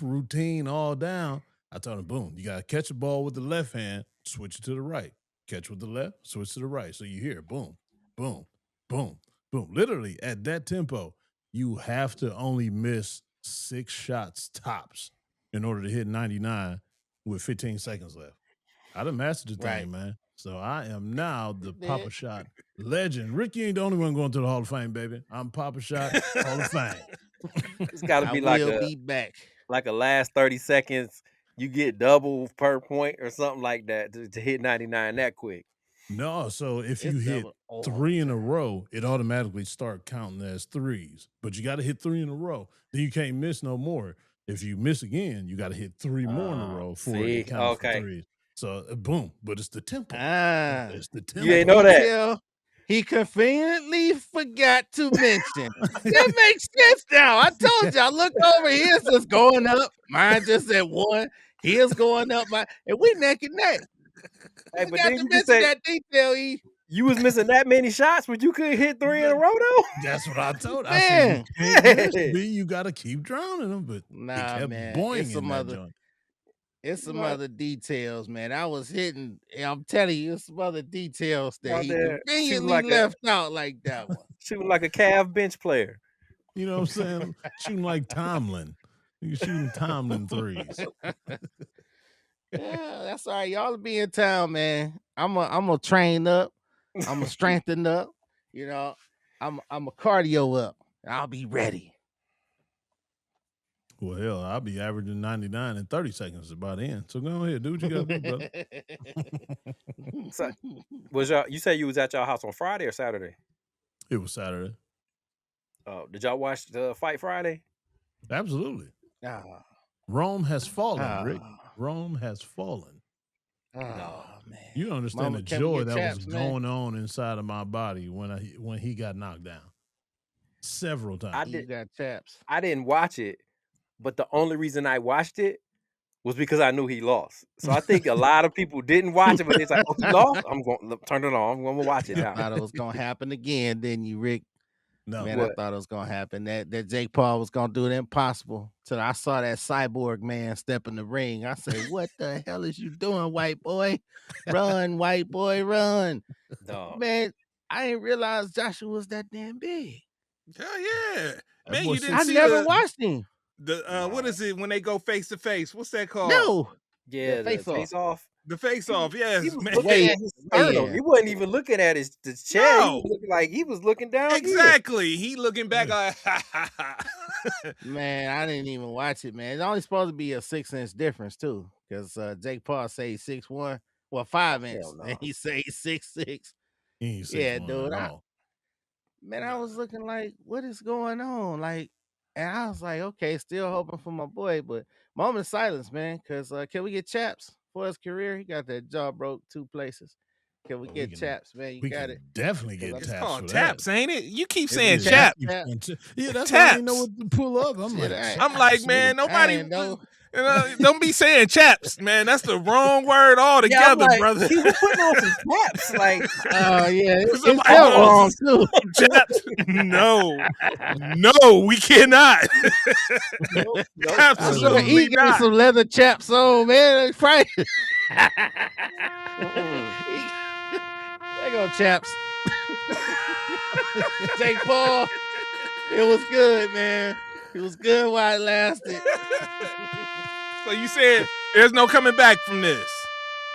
routine all down. I told him, boom, you gotta catch a ball with the left hand, switch it to the right. Catch with the left, switch to the right. So you hear boom, boom, boom, boom. Literally at that tempo, you have to only miss 6 shots tops in order to hit 99 with 15 seconds left. I done mastered the thing, man. So I am now the did. Papa Shot legend. Rick, you ain't the only one going to the Hall of Fame, baby. I'm Papa Shot Hall of Fame. It's got to I be like will a be back. last 30 seconds. You get double per point or something like that to hit 99 that quick. No, so if you It's hit double all 3 in the a time. row, it automatically start counting as threes. But you got to hit 3 in a row. Then you can't miss no more. If you miss again, you got to hit 3 more in a row for it to See, count for okay. threes. So boom, but it's the tempo. Ah, It's the You ain't tempo. know that. detail he conveniently forgot to mention. That makes sense now. I told you. I look over, his just going up. Mine just at 1. His going up. And we neck and neck. Hey, but Forgot then to you just mention say that detail, E. you was missing that many shots, but you couldn't hit 3 in a row though. That's what I told. I said you Man. can't miss, Hey. B. You got to keep drowning them. But it Nah, kept man. boing It's in some that other joint. It's some Right. other details, man. I was hitting. I'm telling you, it's some other details that Out he there shooting conveniently like left out like that one. shooting like a Cavs bench player. You know what I'm saying? Shooting like Tomlin. You shooting Tomlin threes. Yeah, that's all right. Y'all be in town, man. I'm a train up. I'm a strengthen up. You know, I'm a cardio up. I'll be ready. Well, hell, I'll be averaging 99 in 30 seconds by then. So go ahead, do what you got to do, brother. So, was y'all? You say you was at y'all house on Friday or Saturday? It was Saturday. Did y'all watch the fight Friday? Absolutely. Ah, Rome has fallen, Rick. ah, Rome has fallen. No. man. You don't understand Mama, the can we joy get that chaps, was man? going on inside of my body when he got knocked down several times. You got chaps. I didn't watch it, but the only reason I watched it was because I knew he lost. So I think a lot of people didn't watch it, but it's like, oh, he lost. I'm going to turn it on. I'm going to watch it I now. thought it was gonna happen again, didn't you, Rick? No. Man, What? I thought it was gonna happen. That Jake Paul was gonna do the impossible. Till I saw that cyborg man step in the ring. I say, "What the hell is you doing, white boy? Run, white boy, run!" No. Man, I didn't realize Joshua was that damn big. Hell yeah, That man! boy You didn't I see never watched him. what is it when they go face to face? What's that called? No, Yeah, the the face off. face off. The face off. He Yes, was man. looking Way, at his way sternum. in. He wasn't even looking at his chest. No. He was looking down here. Exactly. He looking back like, Man, I didn't even watch it, man. It's only supposed to be a 6-inch difference too, because Jake Paul say 6'1", well 5-inch, Hell no. and he say 6'6". He ain't 6'1" Yeah, dude. at all. I was looking like, what is going on? Like, and I was like, okay, still hoping for my boy, but moment of silence, man. Because can we get chaps for his career? He got that jaw broke 2 places. Can we Well, get chaps, man? You We got can it. definitely 'Cause get I'm- it's taps called for taps, that. ain't it? You keep Is saying it chap. Yeah, that's why I didn't know Taps. what to pull up. I'm Shit, like, I'm like, chaps, man, what? nobody, I ain't know. don't be saying chaps, man. That's the wrong word altogether, Yeah, I'm like, brother. he was putting on some caps. Like, Oh yeah, it's Somebody spelled put on wrong some too. chaps. No, we cannot. nope. I was looking, Absolutely he got not. some leather chaps on, man. Frank. Mm-mm. There go chaps. Jake Paul. It was good, man. It was good while it lasted. So you said there's no coming back from this.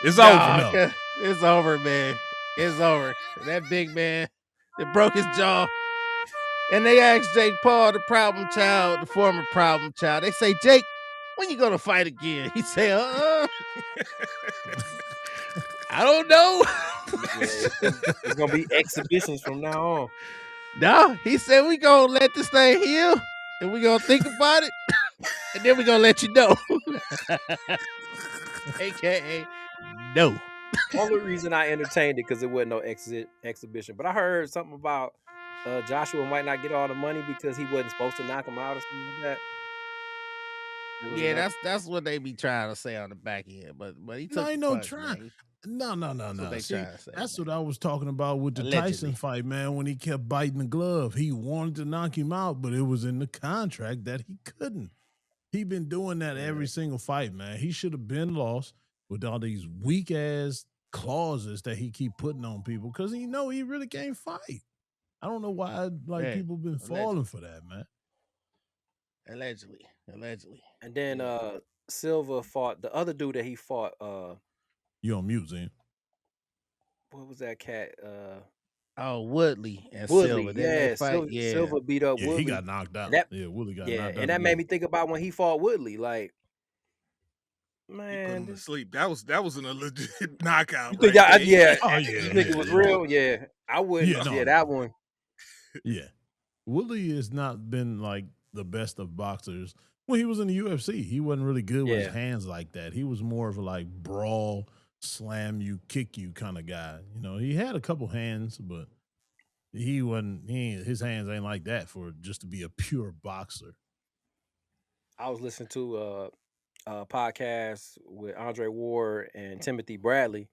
It's Nah, over. No. it's over, man. It's over. That big man that broke his jaw. And they asked Jake Paul, the problem child, the former problem child. They say, Jake, when you gonna fight again? He say, I don't know. Yeah, it's gonna be exhibitions from now on. No, he said we gonna let this thing heal and we gonna think about it, and then we gonna let you know. AKA no. Only reason I entertained it because it wasn't no exhibition. But I heard something about Joshua might not get all the money because he wasn't supposed to knock him out or something like that. There was Yeah, another- that's what they be trying to say on the back end, but he No, took ain't the no punch, try. man. No. That's what they See, trying to say, that's man. what I was talking about with the Allegedly. Tyson fight, man, when he kept biting the glove. He wanted to knock him out, but it was in the contract that he couldn't. He been doing that every single fight, man. He should have been lost with all these weak ass clauses that he keep putting on people because he know he really can't fight. I don't know why Man, people been falling for that, man. Allegedly. And then Silva fought the other dude that he fought. You on mute, Zin. what was that cat? Oh, Woodley and Woodley. Silver. Didn't they Yeah, fight? Yeah. Silver beat up Yeah, he Woodley. got knocked out. And that Yeah, Willie got yeah, knocked and out that made again. me think about when he fought Woodley. Like, He put man, him to this, sleep. That was a legit knockout you think right there. yeah, Oh you yeah, think it was real? Yeah, I wouldn't. Yeah, no, Yeah, no. that one. Yeah. Willie has not been like the best of boxers. When he was in the UFC, he wasn't really good with his Yeah. hands like that. He was more of a like brawl, slam you, kick you kind of guy. You know, he had a couple hands, but he wasn't. His hands ain't like that for just to be a pure boxer. I was listening to a podcast with Andre Ward and Timothy Bradley.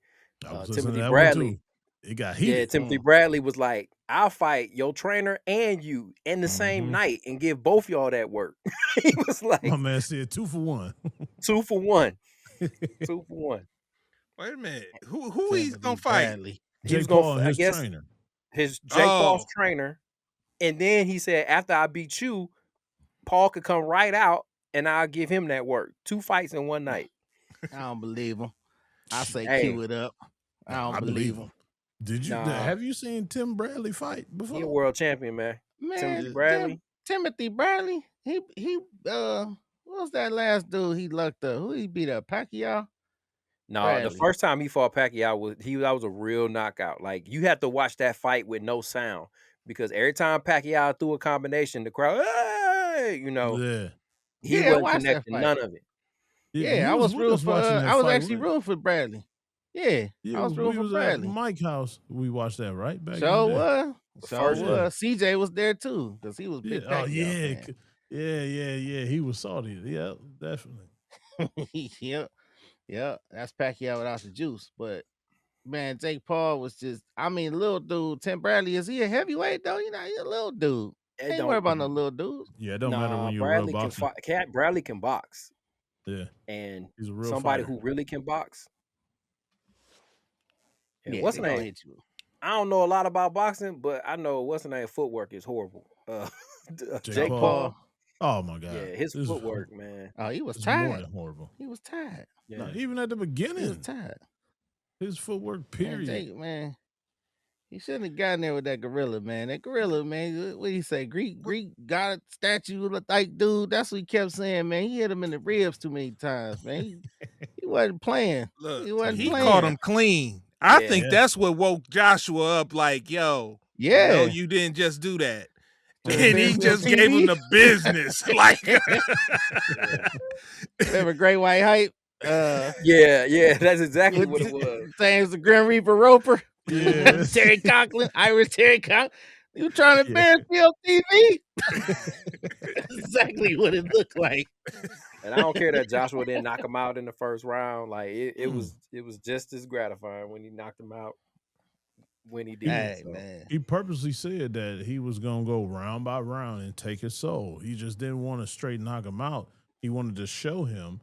I was listening to Timothy that Bradley. one too. It got Yeah, heated. Timothy Bradley was like, "I'll fight your trainer and you in the same Mhm. night and give both y'all that work." He was like, My man said 2 for 1. 2 for 1. 2 for 1. Wait a minute. Who he's gonna fight? Bradley. He was Jake gonna, Paul and I his guess, trainer. his Jake Paul's Oh. trainer, and then he said, "After I beat you, Paul could come right out, and I'll give him that work. 2 fights in one night." I don't believe him. I say Hey. cue it up. I don't believe him. Did you Nah. have you seen Tim Bradley fight before? He a world champion, man. Man, Timothy Bradley. Timothy Bradley. He what was that last dude he lucked up? Who he beat up? Pacquiao? No, the Bradley. first time he fought Pacquiao that was a real knockout. Like, you had to watch that fight with no sound, because every time Pacquiao threw a combination, the crowd, hey, you know, Yeah. he Yeah, I wasn't watched that connecting fight. nong of it. Yeah, he I was with rooting us for. watching that I was fight, actually wasn't rooting for Bradley. Yeah, he? I was we rooting for was at Bradley. Mike's house. We watched that right back. So in the day. was. The So first one. was. CJ was there too, because he was a Yeah. big Oh Pacquiao yeah. fan. Yeah. He was salty. Yeah, definitely. Yep. That's Pacquiao without the juice. But man, Jake Paul was just. I mean, little dude. Tim Bradley, is he a heavyweight though? You know, he's a little dude. It Ain't worry about no don't. little dudes. Yeah, it don't matter Nah, when you're a real Bradley can boxer. fight. Bradley can box, Yeah, and he's a real somebody fighter. who really can box. And Yeah, what's they the gonna name? hit you. I don't know a lot about boxing, but I know what's the name. Footwork is horrible. Jake Paul. Oh my god. Yeah, his This is- footwork, man. Oh, he was It's more tired. than horrible. He was tired. Yeah. No, even at the He was beginning, tired. his footwork. Man, Period. Jake, man. He shouldn't have gotten there with that gorilla, man. That gorilla, man. What do you say? Greek god statue look like dude. That's what he kept saying, man. He hit him in the ribs too many times, man. He wasn't playing. Look, He wasn't he playing. caught him clean. I Yeah. think that's what woke Joshua up. Like, yo, Yeah. no, you didn't just do that. Just And he business just TV. gave him the business. Like, Remember Great White Hype? Yeah, that's exactly what it was. Saying it's the Grim Reaper Roper. Yeah. Terry Conklin, Irish Terry Conklin. You trying to embarrass me on TV? That's exactly what it looked like. And I don't care that Joshua didn't knock him out in the first round. Like, it was just as gratifying when he knocked him out when he did. Hey, so. man. He purposely said that he was gonna go round by round and take his soul. He just didn't want to straight knock him out. He wanted to show him,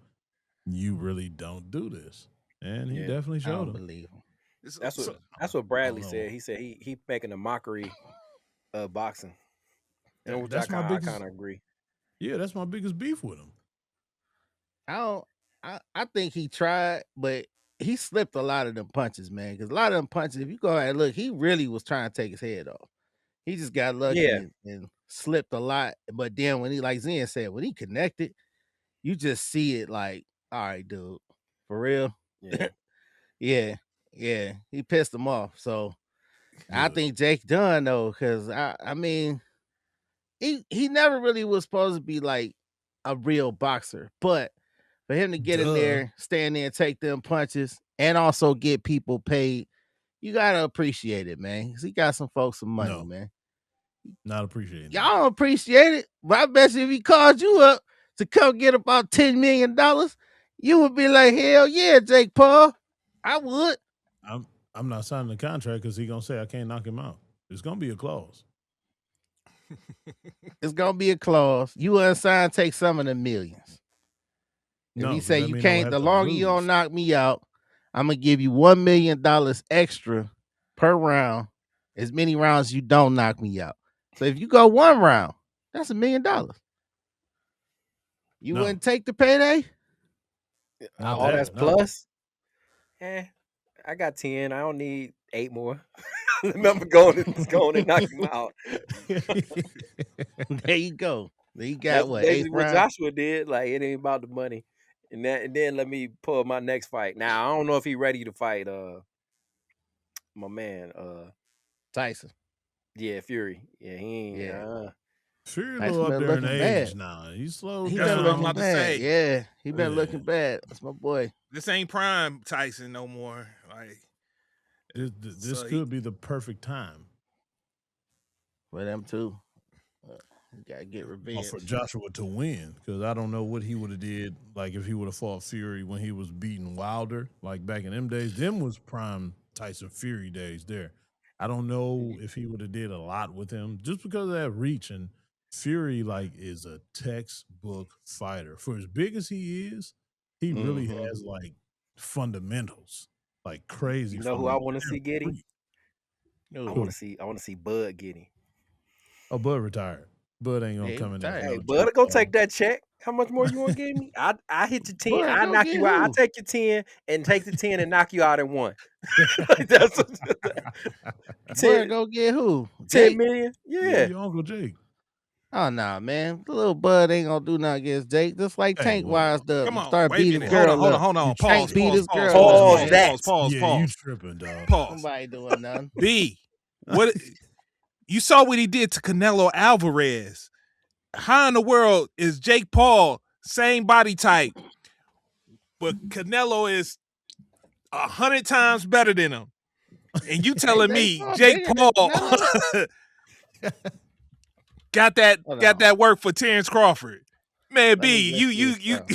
you really don't do this, and he Yeah. definitely I showed don't him. believe him. That's what Bradley know. said. He said he making a mockery of boxing. And which That's my I biggest. kind of agree. Yeah, that's my biggest beef with him. I think he tried, but he slipped a lot of them punches, man. Because a lot of them punches, if you go ahead and look, he really was trying to take his head off. He just got lucky Yeah. and slipped a lot. But then when he, like Zen said, when he connected, you just see it like, all right, dude, for real. Yeah. Yeah, he pissed him off. So I Good. think Jake done though, because I mean, he never really was supposed to be like a real boxer, but for him to get in there, stand there and take them punches, and also get people paid, you gotta appreciate it, man. 'Cause he got some folks some money, No. man. Not appreciating. Y'all don't appreciate it, but I bet you if he called you up to come get about $10 million, you would be like, hell yeah, Jake Paul, I would. I'm not signing the contract because he's gonna say I can't knock him out. It's gonna be a clause. It's gonna be a clause. You unsigned, take some of the millions. If No, he 'cause say that you mean I can't, have the to longer you don't lose. knock me out, I'm gonna give you $1 million extra per round, as many rounds you don't knock me out. So if you go one round, that's $1 million. You No. wouldn't take the payday? Not All that, that's no. plus. I got 10. I don't need 8 more. Remember going and knock him out. There you go. He That's got what, basically 8th what round? Joshua did. Like it ain't about the money. And then let me pull my next fight. Now I don't know if he ready to fight my man Tyson. yeah, Fury. Yeah, he ain't Yeah. Fury a Tyson little up been there in looking age bad. now. He's slowed He That's been what I was looking about down. to bad. say. Yeah. He been Yeah. looking bad. That's my boy. This ain't prime Tyson no more. Like, This so could be the perfect time For them too. You gotta get revenge. for Joshua to win, because I don't know what he would have did, like if he would have fought Fury when he was beating Wilder, like back in them days. Them was prime Tyson Fury days there. I don't know if he would have did a lot with him just because of that reach. And Fury like is a textbook fighter. For as big as he is, he really Mhm. has like fundamentals, like crazy You know who I fundamentals. want to see get him? I Ooh. want to see Bud get him. Oh, Bud retired. Bud ain't gonna Yeah, he come in there. retired. Hey, No Bud, Jake go Paul. take that check. How much more you want to give me? I hit your 10. Bud, I go knock get you out. I who? take your 10 and take the 10 and knock you out in one. That's Bud, 10, go get who? 10 Jake? million. Yeah, Yeah. your Uncle Jake. Oh nah, man. The little Bud ain't gonna do nothing against Jake. Just like Hey, Tank well, wised up come and on, started wait a beating his minute. Hold on, girl hold on, up. hold on. You Pause, Tank beat pause, his pause, girl pause, up, Pause pause, man. that. pause, pause, yeah, you pause, tripping, dog. pause. Nobody doing nothing. B, what you saw what he did to Canelo Alvarez. How in the world is Jake Paul same body type, but Canelo is 100 times better than him? And you Hey, telling Jake me Paul Jake bigger than Paul Canelo? got Hold on. that work for Terrence Crawford? Man, Let me B, look you this up.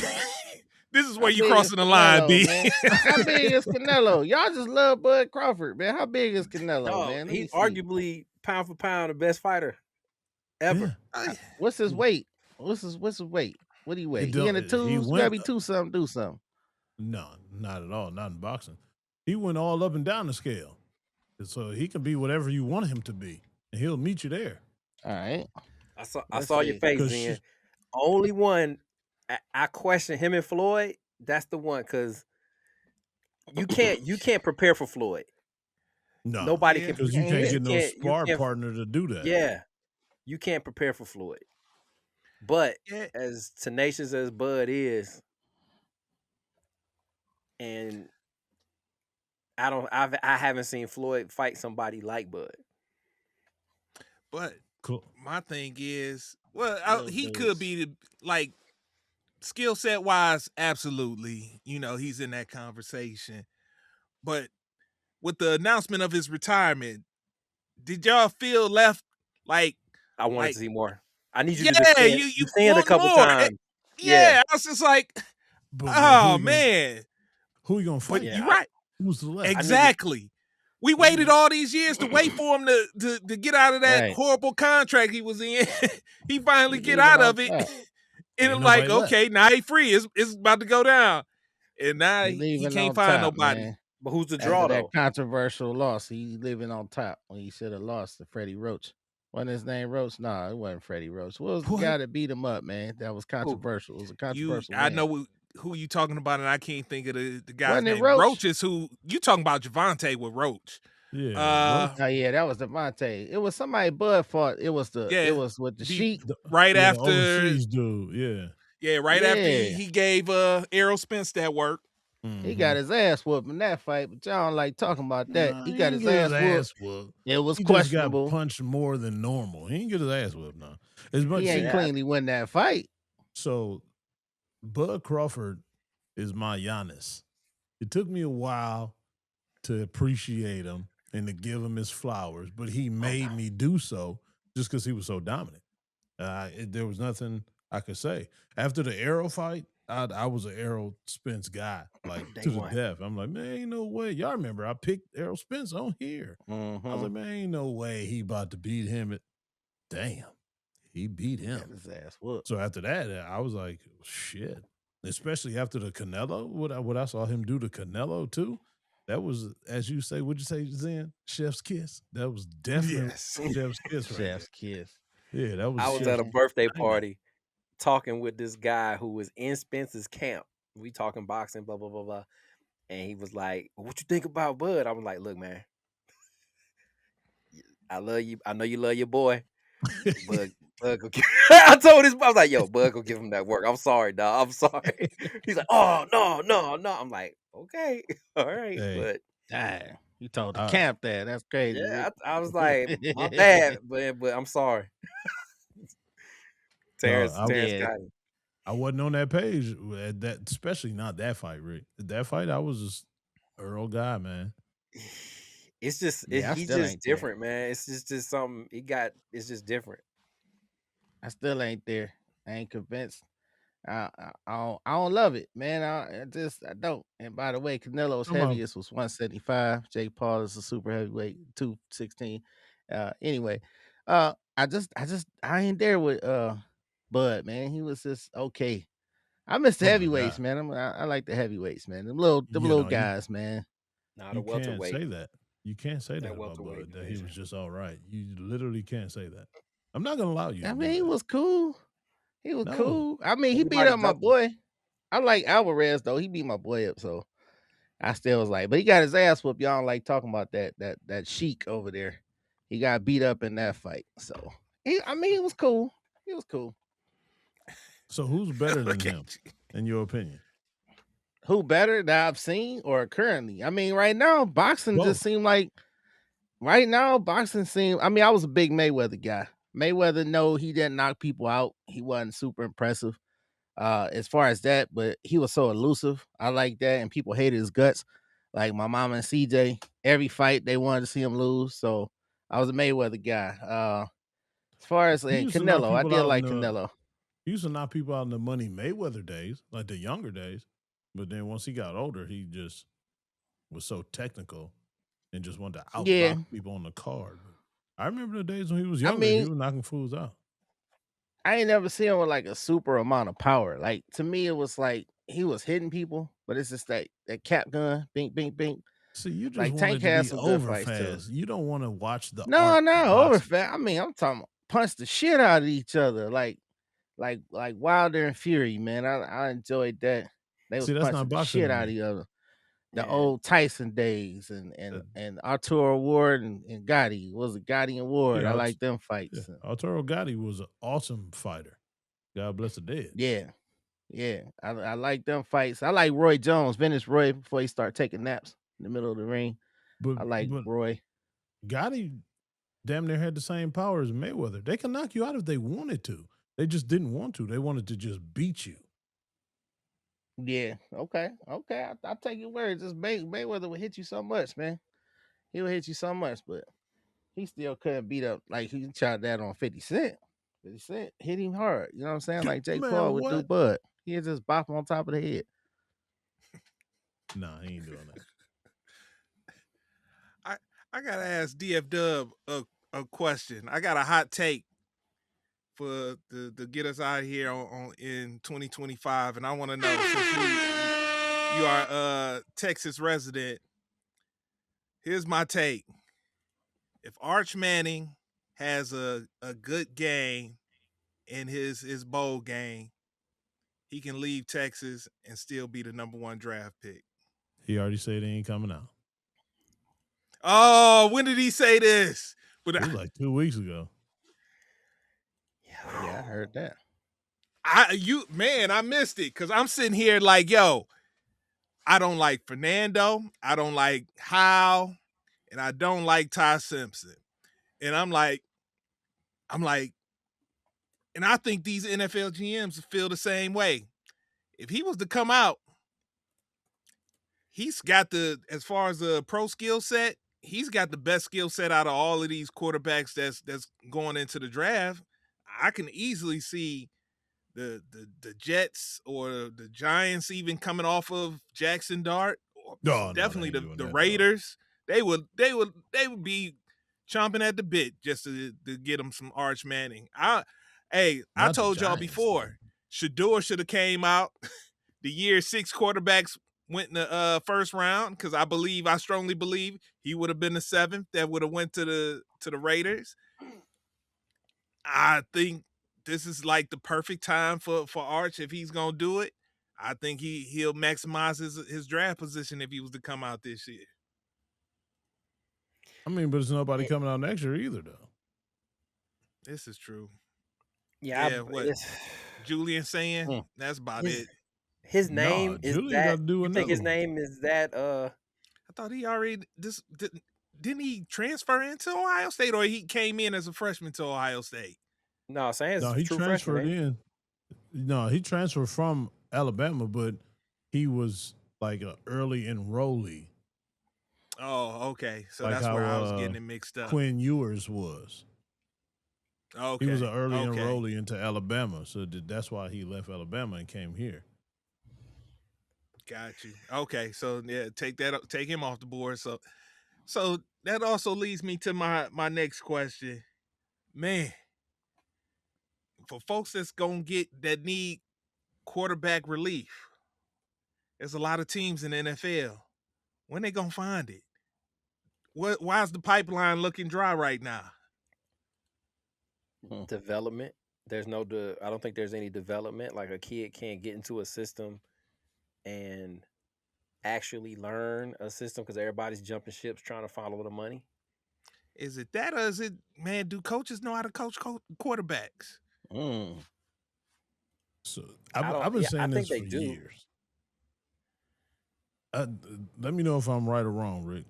this is How where you big is crossing the line, Canelo, B. man? How big is Canelo? Y'all just love Bud Crawford, man. How big is Canelo, Dog, man? Let me he's see. arguably pound for pound the best fighter ever. Yeah. What's his weight? What's his weight? What do he weigh? It He in the don't, he twos? You gotta went be two something, do something. no, not at all, not in boxing. He went all up and down the scale. And so he can be whatever you want him to be. And he'll meet you there. All right. I Let's saw your see. face, Cause Zen. Only one I question him and Floyd. That's the one because you can't prepare for Floyd. no, Nobody Yeah. can. because you Can't can't hit. You get no can't. You spar can't. partner to do that. Yeah, you can't prepare for Floyd. But Yeah. as tenacious as Bud is, and I haven't seen Floyd fight somebody like Bud. But Cool. my thing is, well, Little he could dudes. be like skill set wise, absolutely. You know, he's in that conversation. But with the announcement of his retirement, did y'all feel left like I wanted to like see more. I need you to yeah, defend. you Defend a want couple more? times. Yeah, Yeah, I was just like, But oh man. who you gonna But fight? yeah. you're right. Who's the left? I needed. Exactly. We waited all these years to wait for him to get out of that Right. horrible contract he was in. He finally He get leaving out on of it. top. And Ain't I'm like, nobody left. okay, now he free. It's about to go down. And now He he leaving can't on find top, nobody. man. But who's the After draw that though? controversial loss, he living on top when he should have lost to Freddie Roach. Wasn't his name Roach? No, it wasn't Freddie Roach. What was the What? guy that beat him up, man? That was controversial. It was a controversial I win. know who you talking about, and I can't think of the guy's Wasn't it name. Roach? Roach is who you talking about. Javante with Roach. Yeah. Oh yeah, that was Devontae. It was somebody Bud fought. It was Yeah, with the the- Sheik. right the after overseas dude. Yeah. right after Yeah. he gave Errol Spence that work. He got his ass whooped in that fight, but y'all don't like talking about that. No, He he got didn't his get ass whooped. whooped. It was He just got questionable. punched more than normal. He didn't get his ass whooped now. As much He ain't see, cleanly win that fight. so Bud Crawford is my Giannis. It took me a while to appreciate him and to give him his flowers, but he made me do so just because he was so dominant. There was nothing I could say. After the Arrow fight, I was an Errol Spence guy, like Day to the one. death. I'm like, man, ain't no way. Y'all remember I picked Errol Spence on here. I was like, man, ain't no way he about to beat him. Damn, he beat him. Got his ass whooped. So after that, I was like, shit. Especially after the Canelo, what I saw him do to Canelo too. That was, as you say, what'd you say, Zen? Chef's kiss. That was definitely Yes. Chef's kiss right Chef's there. kiss. Yeah, that was I was Chef's at a kiss. birthday I know. party talking with this guy who was in Spence's camp. We talking boxing, blah blah blah blah. And he was like, "What you think about Bud?" I was like, "Look, man, I love you. I know you love your boy. Bug, Bug. I told his, I was like, yo, Bug will give him that work. I'm sorry, dog. I'm sorry. He's like, oh no, no, no. I'm like, okay, all right, Hey, but Dang, you told the I, camp that. That's crazy, yeah, Rick. I was like, my bad, but I'm sorry. no, Terrence Yeah, got it. I wasn't on that page at that, especially not that fight, Rick. That fight, I was just Earl guy, man. It's just yeah, I he's still just ain't there. different, man. It's just something he got. It's just different. I still ain't there. I ain't convinced. I don't love it, man. I don't. And by the way, Canelo's Come on, heaviest was 175. Jake Paul is a super heavyweight, 216. Anyway, I ain't there with Bud, man. He was just okay. I miss the oh my heavyweights, God. man. I like the heavyweights, man. Them You little know, guys, man. Not a you can't welterweight. say that. You can't say that That about welterweight Bud, that he was division. just all right. You literally can't say that. I'm not gonna allow you I to mean, do he that. was cool. He was No. cool. I mean, he beat Everybody up my ducked him. boy. I like Alvarez though. He beat my boy up, so I still was like, but he got his ass whooped. Y'all don't like talking about that Sheik over there. He got beat up in that fight. So I mean, he was cool. He was cool. So who's better than Look at him, you. in your opinion? Who better that I've seen or currently? I mean, right now, boxing just Both. seemed like right now, boxing seemed. I mean, I was a big Mayweather guy. Mayweather, no, he didn't knock people out. He wasn't super impressive. As far as that, but he was so elusive. I like that, and people hated his guts. Like my mama and CJ, every fight they wanted to see him lose. So I was a Mayweather guy. As far as He and used to knock Canelo, I people did out in like the Canelo. he used to knock people out in the Money Mayweather days, like the younger days. But then once he got older, he just was so technical and just wanted to Yeah, outbox people on the card. But I remember the days when he was I younger, he mean, was knocking fools out. I ain't never seen him with like a super amount of power. Like to me, it was like he was hitting people, but it's just that cap gun, bink, bink, bink. See, you just Like want Tank it to had be some good over fights too. fast. You don't want to watch the No, art of no, over boxing. fat. I mean, I'm talking punch the shit out of each other, like Wilder and Fury, man. I enjoyed that. They was See, that's not punching the boxing shit to out of me. each other. The Yeah. old Tyson days and Uh, and and Arturo Ward and Gotti. Was it Gotti and Ward? yeah, I like them yeah. fights. Arturo Gatti was an awesome fighter. God bless the dead. Yeah, yeah. I like them fights. I like Roy Jones, vintage Roy before he started taking naps in the middle of the ring. But I like but Roy. Gotti damn near had the same power as Mayweather. They can knock you out if they wanted to. They just didn't want to. They wanted to just beat you. Yeah, okay, okay. I take your word. Just Mayweather would hit you so much, man. He would hit you so much, but he still couldn't beat up like he tried that on 50 Cent. 50 Cent hit him hard. You know what I'm saying? Like Jake Paul Man, would do what? Bud. He'd just bop him on top of the head. Nah, he ain't doing that. I gotta ask DF Dub a question. I got a hot take for to get us out of here on in 2025, and I want to know since you are a Texas resident. Here's my take: if Arch Manning has a good game in his bowl game, he can leave Texas and still be the #1 draft pick. He already said he ain't coming out. Oh, when did he say this? But It was like 2 weeks ago. Yeah, I heard that. I missed it because I'm sitting here like, yo, I don't like Fernando, I don't like Howe, and I don't like Ty Simpson. And I'm like, and I think these NFL GMs feel the same way. If he was to come out, he's got as far as the pro skill set, he's got the best skill set out of all of these quarterbacks that's going into the draft. I can easily see the Jets or the Giants even coming off of Jackson Dart, or No, they definitely ain't doing the that, dog. Raiders. They would be chomping at the bit just to get them some Arch Manning. I Not the told y'all Giants, though. before, Shador should have came out. The year 6 quarterbacks went in the first round because I strongly believe he would have been the 7th that would have went to the Raiders. I think this is like the perfect time for Arch if he's gonna do it. I think he'll maximize his draft position if he was to come out this year. I mean, but there's nobody coming out next year either, though. This is true. Yeah, Yeah, what Julian saying? Mm. That's about his it. his Nah, name is Julian got that. to do You think his another one. name is that? I thought he already didn't he transfer into Ohio State, or he came in as a freshman to Ohio State? No, Sands No, is a he true freshman. transferred Ain't he? in. No, he transferred from Alabama, but he was like an early enrollee, Oh, okay. So like that's how where I was getting it mixed up. Quinn Ewers was. Okay. He was an early okay. enrollee into Alabama, so that's why he left Alabama and came here. Got you. Okay, so yeah, take him off the board. So that also leads me to my next question. Man, for folks that need quarterback relief, there's a lot of teams in the NFL. When they gonna find it? Why's the pipeline looking dry right now? Development. There's no. I don't think there's any development. Like a kid can't get into a system and actually learn a system because everybody's jumping ships trying to follow the money. Is it that, or is it, man, do coaches know how to coach quarterbacks? So I've been saying I think this they for do. years. Let me know if I'm right or wrong, Rick.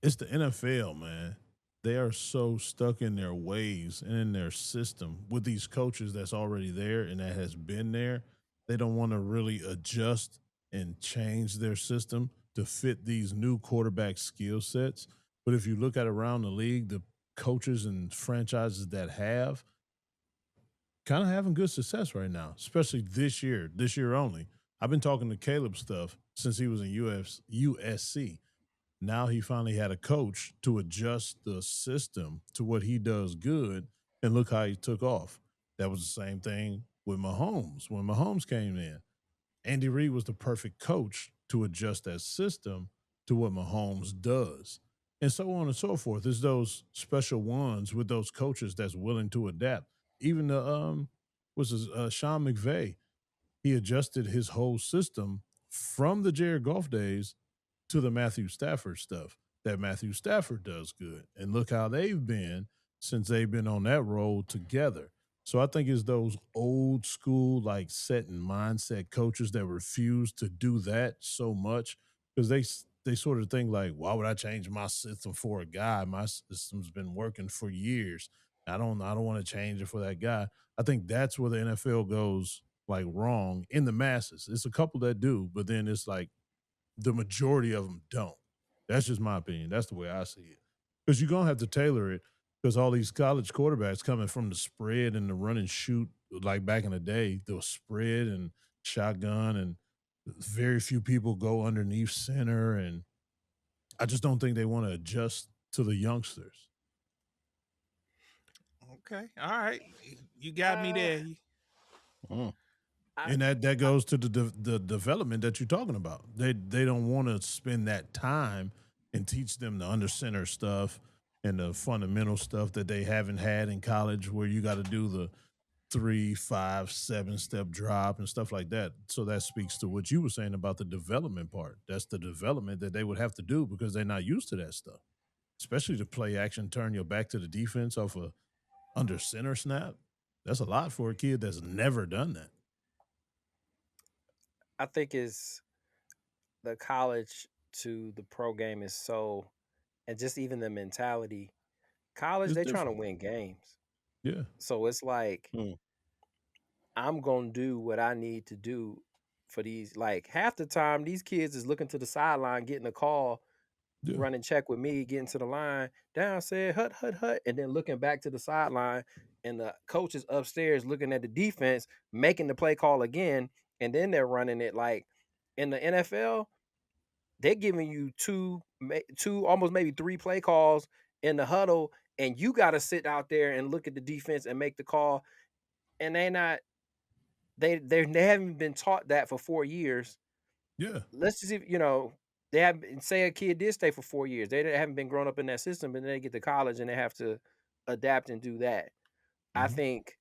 It's the NFL, man. They are so stuck in their ways and in their system with these coaches that's already there and that has been there. They don't want to really adjust and change their system to fit these new quarterback skill sets. But if you look at around the league, the coaches and franchises that have kind of having good success right now, especially this year only. I've been talking to Caleb stuff since he was in USC. Now he finally had a coach to adjust the system to what he does good, and look how he took off. That was the same thing with Mahomes. When Mahomes came in, Andy Reid was the perfect coach to adjust that system to what Mahomes does. And so on and so forth. It's those special ones with those coaches that's willing to adapt. Even the Sean McVay, he adjusted his whole system from the Jared Goff days to the Matthew Stafford stuff that Matthew Stafford does good. And look how they've been since they've been on that road together. So I think it's those old school, like set and mindset coaches that refuse to do that so much because they sort of think like, why would I change my system for a guy? My system's been working for years. I don't want to change it for that guy. I think that's where the NFL goes like wrong in the masses. It's a couple that do, but then it's like the majority of them don't. That's just my opinion. That's the way I see it. Because you're gonna have to tailor it. Because all these college quarterbacks coming from the spread and the run and shoot, like back in the day, there was spread and shotgun, and very few people go underneath center. And I just don't think they want to adjust to the youngsters. Okay, all right, you got me there. And that goes to the development that you're talking about. They don't want to spend that time and teach them the under center stuff and the fundamental stuff that they haven't had in college, where you got to do the 3, 5, 7 step drop and stuff like that. So that speaks to what you were saying about the development part. That's the development that they would have to do because they're not used to that stuff, especially to play action, turn your back to the defense off a under center snap. That's a lot for a kid that's never done that. I think is the college to the pro game is so, and just even the mentality. College, It's they trying to different. win games, Yeah. so it's like I'm gonna do what I need to do for these. Like half the time, these kids is looking to the sideline, getting a call, Yeah. running check with me, getting to the line, down said hut hut hut, and then looking back to the sideline, and the coach is upstairs looking at the defense, making the play call again, and then they're running it. Like in the NFL, they're giving you two, almost maybe 3 play calls in the huddle, and you got to sit out there and look at the defense and make the call. And they haven't been taught that for 4 years. Yeah. Let's just, they have, say a kid did stay for 4 years. They haven't been grown up in that system, and then they get to college and they have to adapt and do that. I think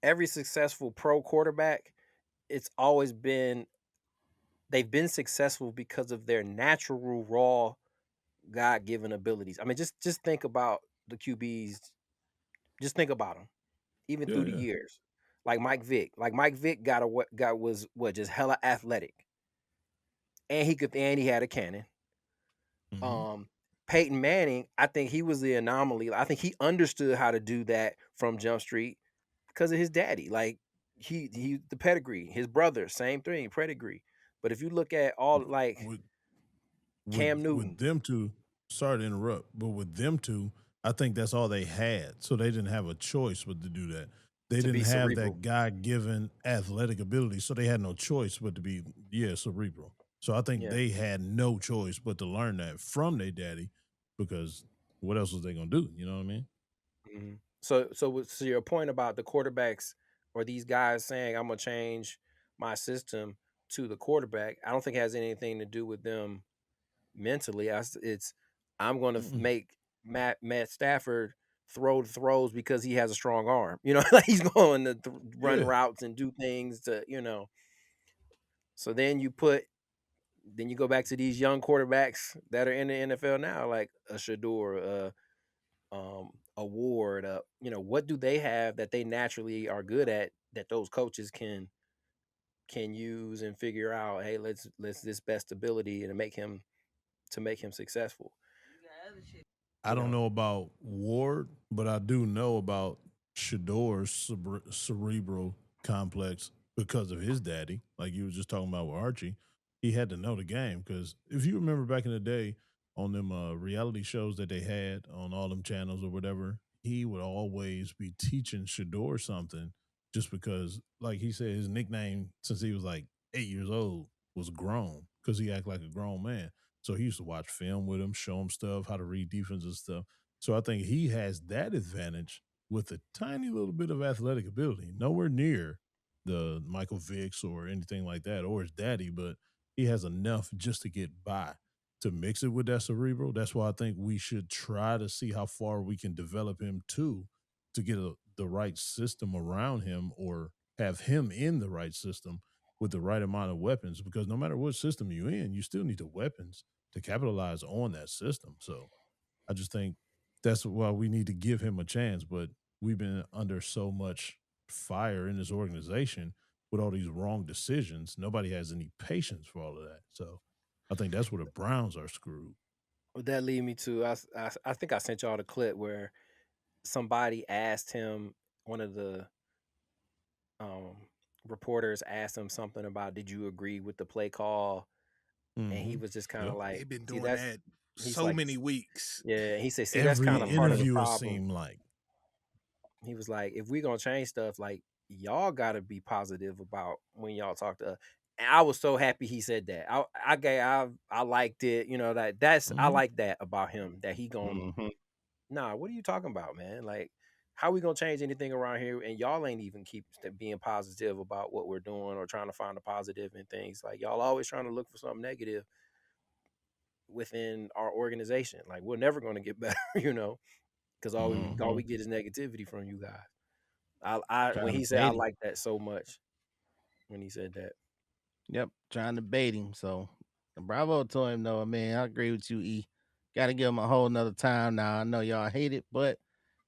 every successful pro quarterback, it's always been, they've been successful because of their natural raw God-given abilities. I mean, just think about the QBs. Just think about them, even Yeah, through the yeah. years. Like Mike Vick. Like Mike Vick was just hella athletic, and he had a cannon. Mhm. Peyton Manning, I think he was the anomaly. I think he understood how to do that from Jump Street because of his daddy. Like he the pedigree. His brother, same thing, pedigree. But if you look at all like With Cam with Newton them two, sorry to interrupt, but with them two, I think that's all they had. So they didn't have a choice but to do that. They to didn't be have cerebral, that God given athletic ability, so they had no choice but to be cerebral. So I think yeah. they had no choice but to learn that from their daddy, because what else was they gonna do? You know what I mean? Mhm. So your point about the quarterbacks or these guys saying I'm gonna change my system to the quarterback, I don't think it has anything to do with them mentally. It's I'm going to Mm-mm. make Matt Stafford throw throws because he has a strong arm. You know, like he's going to run Yeah. routes and do things to So then you go back to these young quarterbacks that are in the NFL now, like a Shador, a Ward. What do they have that they naturally are good at that those coaches can use and figure out? Hey, let's this best ability and to make him successful. I You don't know. know about Ward, but I do know about Shador's cerebral complex because of his daddy. Like you was just talking about with Archie, he had to know the game because if you remember back in the day on them reality shows that they had on all them channels or whatever, he would always be teaching Shador something just because, like he said, his nickname since he was like 8 years old was grown because he act like a grown man. So he used to watch film with him, show him stuff, how to read defense and stuff. So I think he has that advantage with a tiny little bit of athletic ability, nowhere near the Michael Vicks or anything like that, or his daddy, but he has enough just to get by. To mix it with that cerebral, that's why I think we should try to see how far we can develop him to get the right system around him or have him in the right system with the right amount of weapons. Because no matter what system you're in, you still need the weapons to capitalize on that system. So I just think that's why we need to give him a chance. But we've been under so much fire in this organization with all these wrong decisions. Nobody has any patience for all of that. So I think that's where the Browns are screwed. Would that lead me to I think I sent y'all the clip where somebody asked him, one of the um reporters asked him something about, did you agree with the play call? And he Mm-hmm. was just kind Yep. of like, They've been see, doing that's that he's so like, many weeks. yeah, he said, see, that's Every kind of part of the interview it problem. seemed like. He was like, if we're gonna change stuff, like y'all gotta be positive about when y'all talk to us. And I was so happy he said that. I liked it, I Mm-hmm. like that about him, that he gon' Hmm. nah, what are you talking about, man? Like, how we gonna change anything around here? And y'all ain't even keep being positive about what we're doing or trying to find a positive in things. Like y'all always trying to look for something negative within our organization. Like we're never gonna get better, because all Hmm. we get is negativity from you guys. I when Trying to he said, I bait him. like that so much when he said that. Yep, trying to bait him. So bravo to him, though, man. I agree with you, E. Got to give him a whole nother time now. I know y'all hate it, but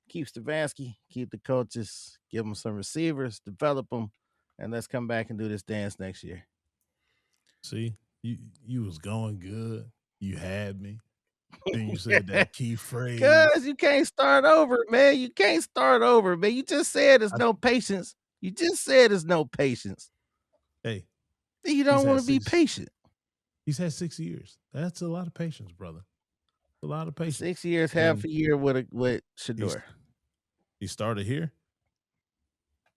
keep Stefanski, keep the coaches, give them some receivers, develop them, and let's come back and do this dance next year. See, you was going good. You had me. Then you said that key Cause phrase. you can't start over, man. You can't start over, man. You just said there's I, no patience. You just said there's no patience. hey, You he's don't want had to be six. patient. He's had 6 years. That's a lot of patience, brother. A lot of patience. 6 years, half And a year with he's Shador. he started here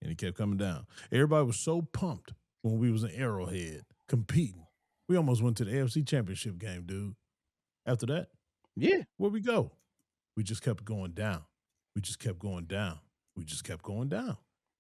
and he kept coming down. Everybody was so pumped when we was in Arrowhead competing. We almost went to the AFC Championship game, dude. After that, Yeah. where we go? We just kept going down. We just kept going down. We just kept going down.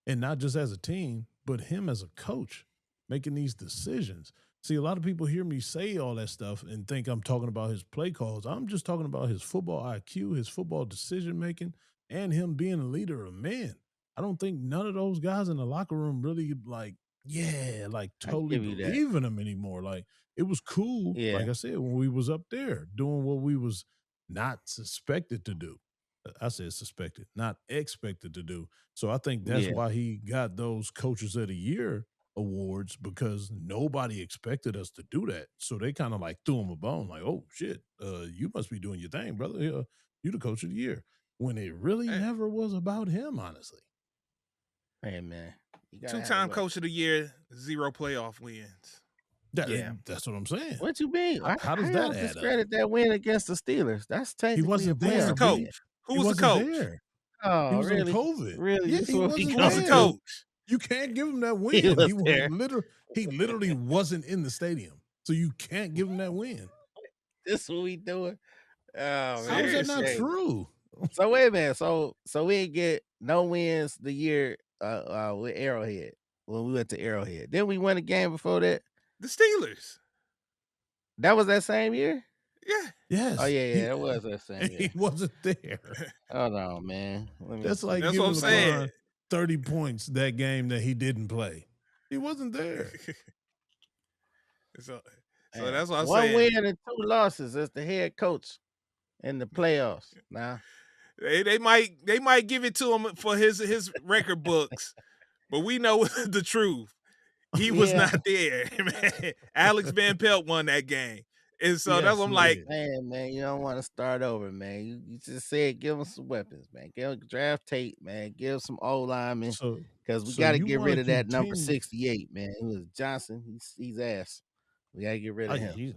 And not just as a team, but him as a coach making these decisions. See, a lot of people hear me say all that stuff and think I'm talking about his play calls. I'm just talking about his football IQ, his football decision making, and him being a leader of men. I don't think none of those guys in the locker room really like yeah, like I totally give you that. believe in him anymore. Like it was cool, Yeah. like I said, when we was up there doing what we was not suspected to do. I said suspected, not expected to do. So I think that's Yeah. why he got those coaches of the year awards because nobody expected us to do that. So they kind of like threw him a bone, like, "Oh shit, you must be doing your thing, brother. You the coach of the year." When it really Hey. never was about him, honestly. Hey man. You gotta have Two-time what? coach of the year, 0 playoff wins. That's what I'm saying. What you mean? How does How that y'all add up? discredit that win against the Steelers? That's He technically a wasn't Who was there, the playoff coach? win. B. Who He was the wasn't coach? there. He Oh, was on really? COVID. Really? Yeah, This he what we wasn't Who was the gonna there. do? coach? You can't give him that He win. was there. He literally wasn't in the stadium. So you can't give him that win. This what we doing? Oh How is man. that not Seriously. Hey. true? So wait a minute. So we didn't get no wins the year with Arrowhead when we went to Arrowhead. Then we won a game before that. The Steelers. That was that same year? Yeah. Yes. Oh yeah, that was that same He year. wasn't there. Hold on, man. Let me That's see. like That's what giving I'm saying. LeBron 30 points that game that he didn't play. He wasn't there. so Man, that's what I'm one saying. win and 2 losses as the head coach in the playoffs. Now They might give it to him for his record books, but we know the truth. He was Yeah. not there. Man. Alex Van Pelt won that game. And so that's Yes, what I'm he like, did. Man, you don't want to start over, man. You just said give him some weapons, man. Give him draft Tate, man. Give some old linemen So because we so got to you get want rid to of that number continue 68, man. It was Johnson. He's ass. We got to get rid of him,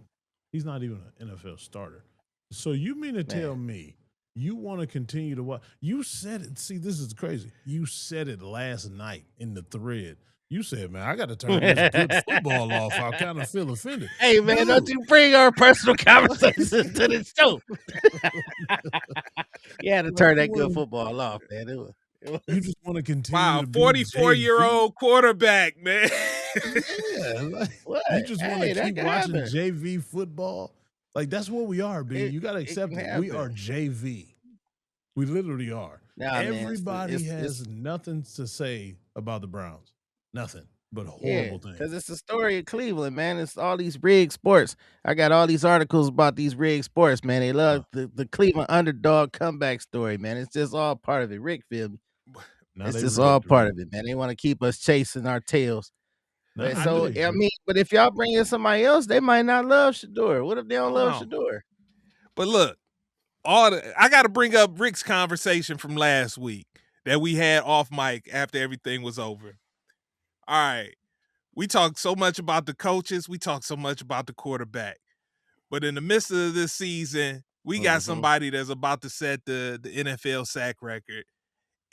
he's not even an NFL starter. So you mean to tell man. me you want to continue to watch? You said it. See, this is crazy. You said it last night in the thread. You said, "Man, I got to turn this good football off. I kind of feel offended." Hey, man, don't Dude. you bring our personal conversations to the show? You had to turn that good football off, man. It was You just want to continue wow, to be 44-year-old quarterback, man. Yeah, like, what? you just want to Hey, that keep can watching happen. JV football. Like that's what we are, B. You got to It accept can it. We are happen. JV. We literally are. Nah, man, Everybody has it's nothing to say about the Browns. Nothing but yeah, horrible things. because it's the story of Cleveland, man. It's all these rigged sports. I got all these articles about these rigged sports, man. They love the Cleveland underdog comeback story, man. It's just all part of it. Rick feel me. Now It's they just rigged, all part right? of it, man. They want to keep us chasing our tails. Nah, But I so get it. I mean, but if y'all bring in somebody else, they might not love Shador. What if they don't Hold love on. Shador? But look, I got to bring up Rick's conversation from last week that we had off mic after everything was over. All right. We talked so much about the coaches. We talked so much about the quarterback. But in the midst of this season, we got somebody that's about to set the NFL sack record.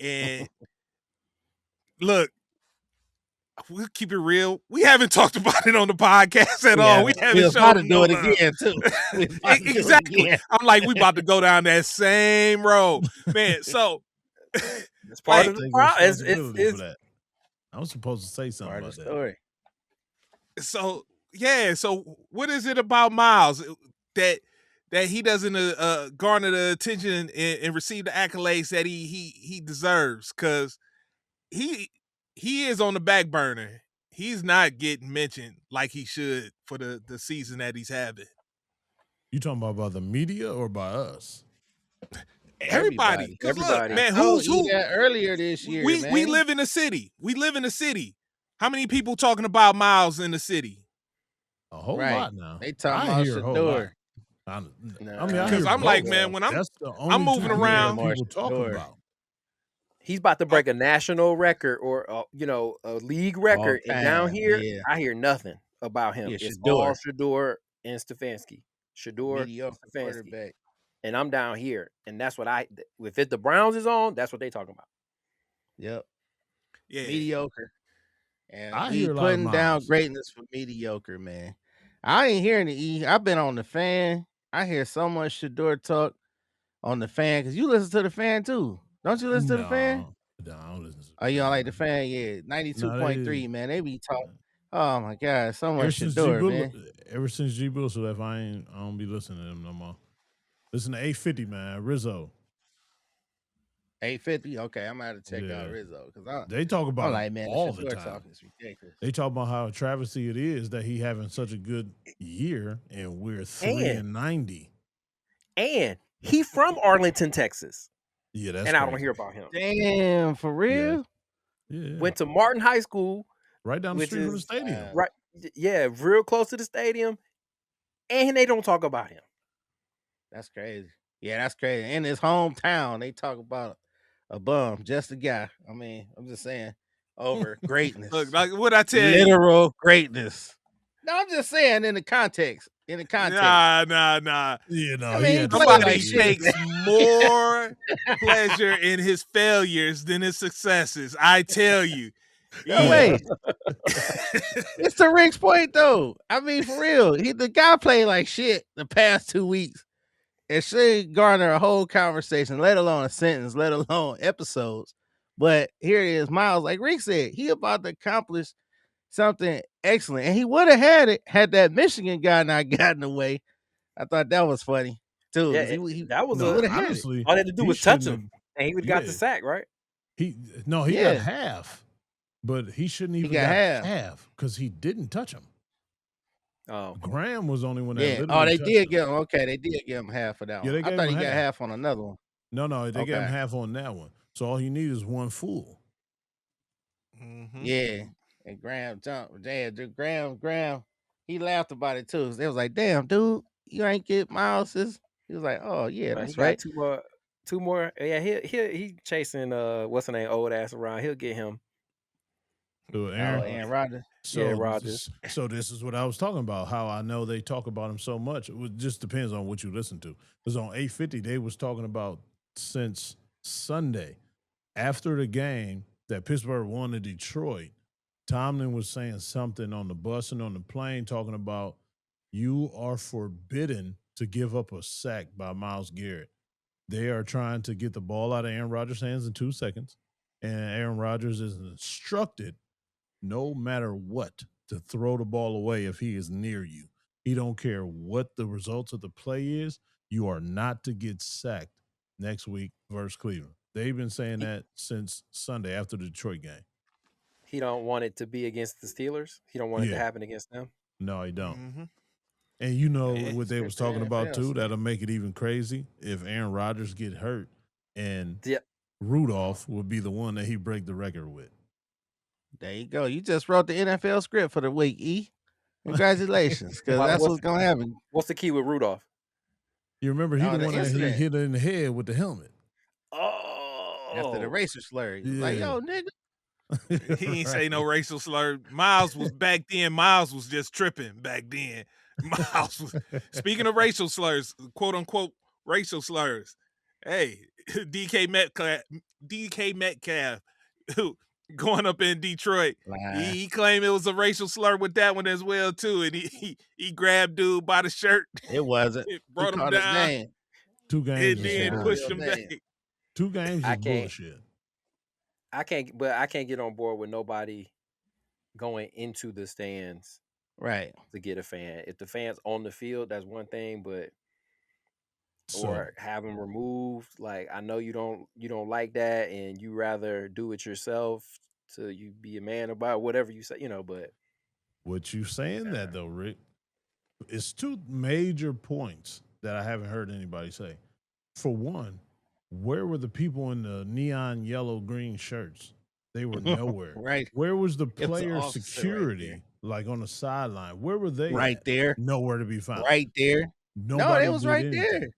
And look, we'll keep it real. We haven't talked about it on the podcast at all. We haven't We're shown about to him do no it love. again too. We're about to do it Exactly. again. I'm like, we about to go down that same road, man. So It's part like, of the Take problem. responsibility It's for that. I was supposed to say something Part about of the that. story. so yeah. So what is it about Myles that he doesn't garner the attention and receive the accolades that he deserves? Because he is on the back burner. He's not getting mentioned like he should for the season that he's having. You talking about the media or by us? Everybody, because look, Everybody. man, I told who's you who? that earlier this year, We man. live in a city. We live in a city. How many people talking about Myles in the city? A whole Right. lot now. They talking I about hear a whole lot. Shador. I mean, I Because hear I'm like, both. man, when That's the only moving two around- things people talk Shador. about. He's about to break a national record or a league record, and down time, here yeah. I hear nothing about him. Yeah, It's Shador. all Shador and Stefanski. Shador, Mediocre Stefanski. quarterback. And I'm down here, and that's what if the Browns is on, that's what they talking about. Yep. Yeah. Mediocre. And I we hear a lot of putting down Myles. greatness for mediocre, man. I ain't hearing the E. I've been on the fan. I hear so much Shador talk on the fan because you listen to the fan too. Don't you listen to the fan? No, I don't listen to Oh, you don't like the fan? Yeah, 92.3, man. They be talking. Oh my God, so much Shador, man. Ever since G. Bush left, I don't be listening to them no more. Listen to 850, man. Rizzo. 850. Okay, I'm gonna have to check out Yeah. Rizzo because They talk about I'm him like, man, the all shit the you're time. talking is ridiculous. They talk about how a travesty it is that he having such a good year and we're 3-90. And he from Arlington, Texas, Yeah, that's and I don't crazy. hear about him. Damn, for real? Yeah. Went to Martin High School, Right down the which street from the is stadium. right, yeah, real close to the stadium, and they don't talk about him. That's crazy. Yeah, that's crazy. In his hometown, they talk about a bum, just a guy. I mean, I'm just saying, over greatness. Look, like what I tell you. Literal greatness. No, I'm just saying in the context. In the context. Nah. You know, I mean, he played somebody like shit. takes more pleasure in his failures than his successes. I tell you. No way. It's to Rick's point, though. I mean, for real, the guy played like shit the past 2 weeks. It should garner a whole conversation, let alone a sentence, let alone episodes. But here it is, Myles, like Rick said, he about to accomplish something excellent. And he would have had it had that Michigan guy not gotten away. I thought that was funny, too. Yeah, that was honestly, all they had to do was touch him, and he would have got the sack, right? He got half, but he shouldn't even got half because he didn't touch him. Oh, Graham was the only one that yeah. literally They touched did him. give him. Okay, they did give him half of that Yeah, one. they I gave thought him he got half. half on another one. No, they gave him half on that one. So all you need is one full. Mm-hmm. Yeah, and Graham jumped. Graham, he laughed about it too. They was like, "Damn, dude, you ain't get Miles's." He was like, "Oh yeah, that's he right." got two more. Yeah, he chasing what's the name, old ass around. He'll get him. So Aaron, Aaron Rodgers. Yeah, Rodgers. So this is what I was talking about. How I know they talk about him so much. It just depends on what you listen to. Because on 850, they was talking about since Sunday after the game that Pittsburgh won to Detroit. Tomlin was saying something on the bus and on the plane talking about you are forbidden to give up a sack by Myles Garrett. They are trying to get the ball out of Aaron Rodgers' hands in 2 seconds, and Aaron Rodgers is instructed no matter what to throw the ball away if he is near you. He don't care what the results of the play is. You are not to get sacked next week versus Cleveland. They've been saying that since Sunday after the Detroit game. He don't want it to be against the Steelers. He don't want it to happen against them. No, he don't. Mm-hmm. And you know what they was talking about too? so. That'll make it even crazy if Aaron Rodgers get hurt and Yeah. Rudolph would be the one that he break the record with. There you go. You just wrote the NFL script for the week, E. Congratulations, because that's what's gonna happen. What's the key with Rudolph? You remember he the one that he hit in the head with the helmet. Oh, after the racial slur, he was like, "Yo, nigga." He ain't say no racial slur. Myles was back then. Myles was just tripping back then. Myles was speaking of racial slurs, quote unquote racial slurs. Hey, DK Metcalf going up in Detroit. He claimed it was a racial slur with that one as well too. And he grabbed dude by the shirt. It wasn't. It brought him his down. name. 2 games. And then pushed him back. 2 games is bullshit. I can't get on board with nobody going into the stands, right, to get a fan. If the fan's on the field, that's one thing, but or have them removed. Like, I know you don't like that, and you rather do it yourself to you be a man about whatever you say, But what you saying that though, Rick? It's 2 major points that I haven't heard anybody say. For one, where were the people in the neon yellow green shirts? They were nowhere. Right. Where was the player security, like on the sideline? Where were they? Right there. Nowhere to be found. Right there. Nobody it was did right anything. there.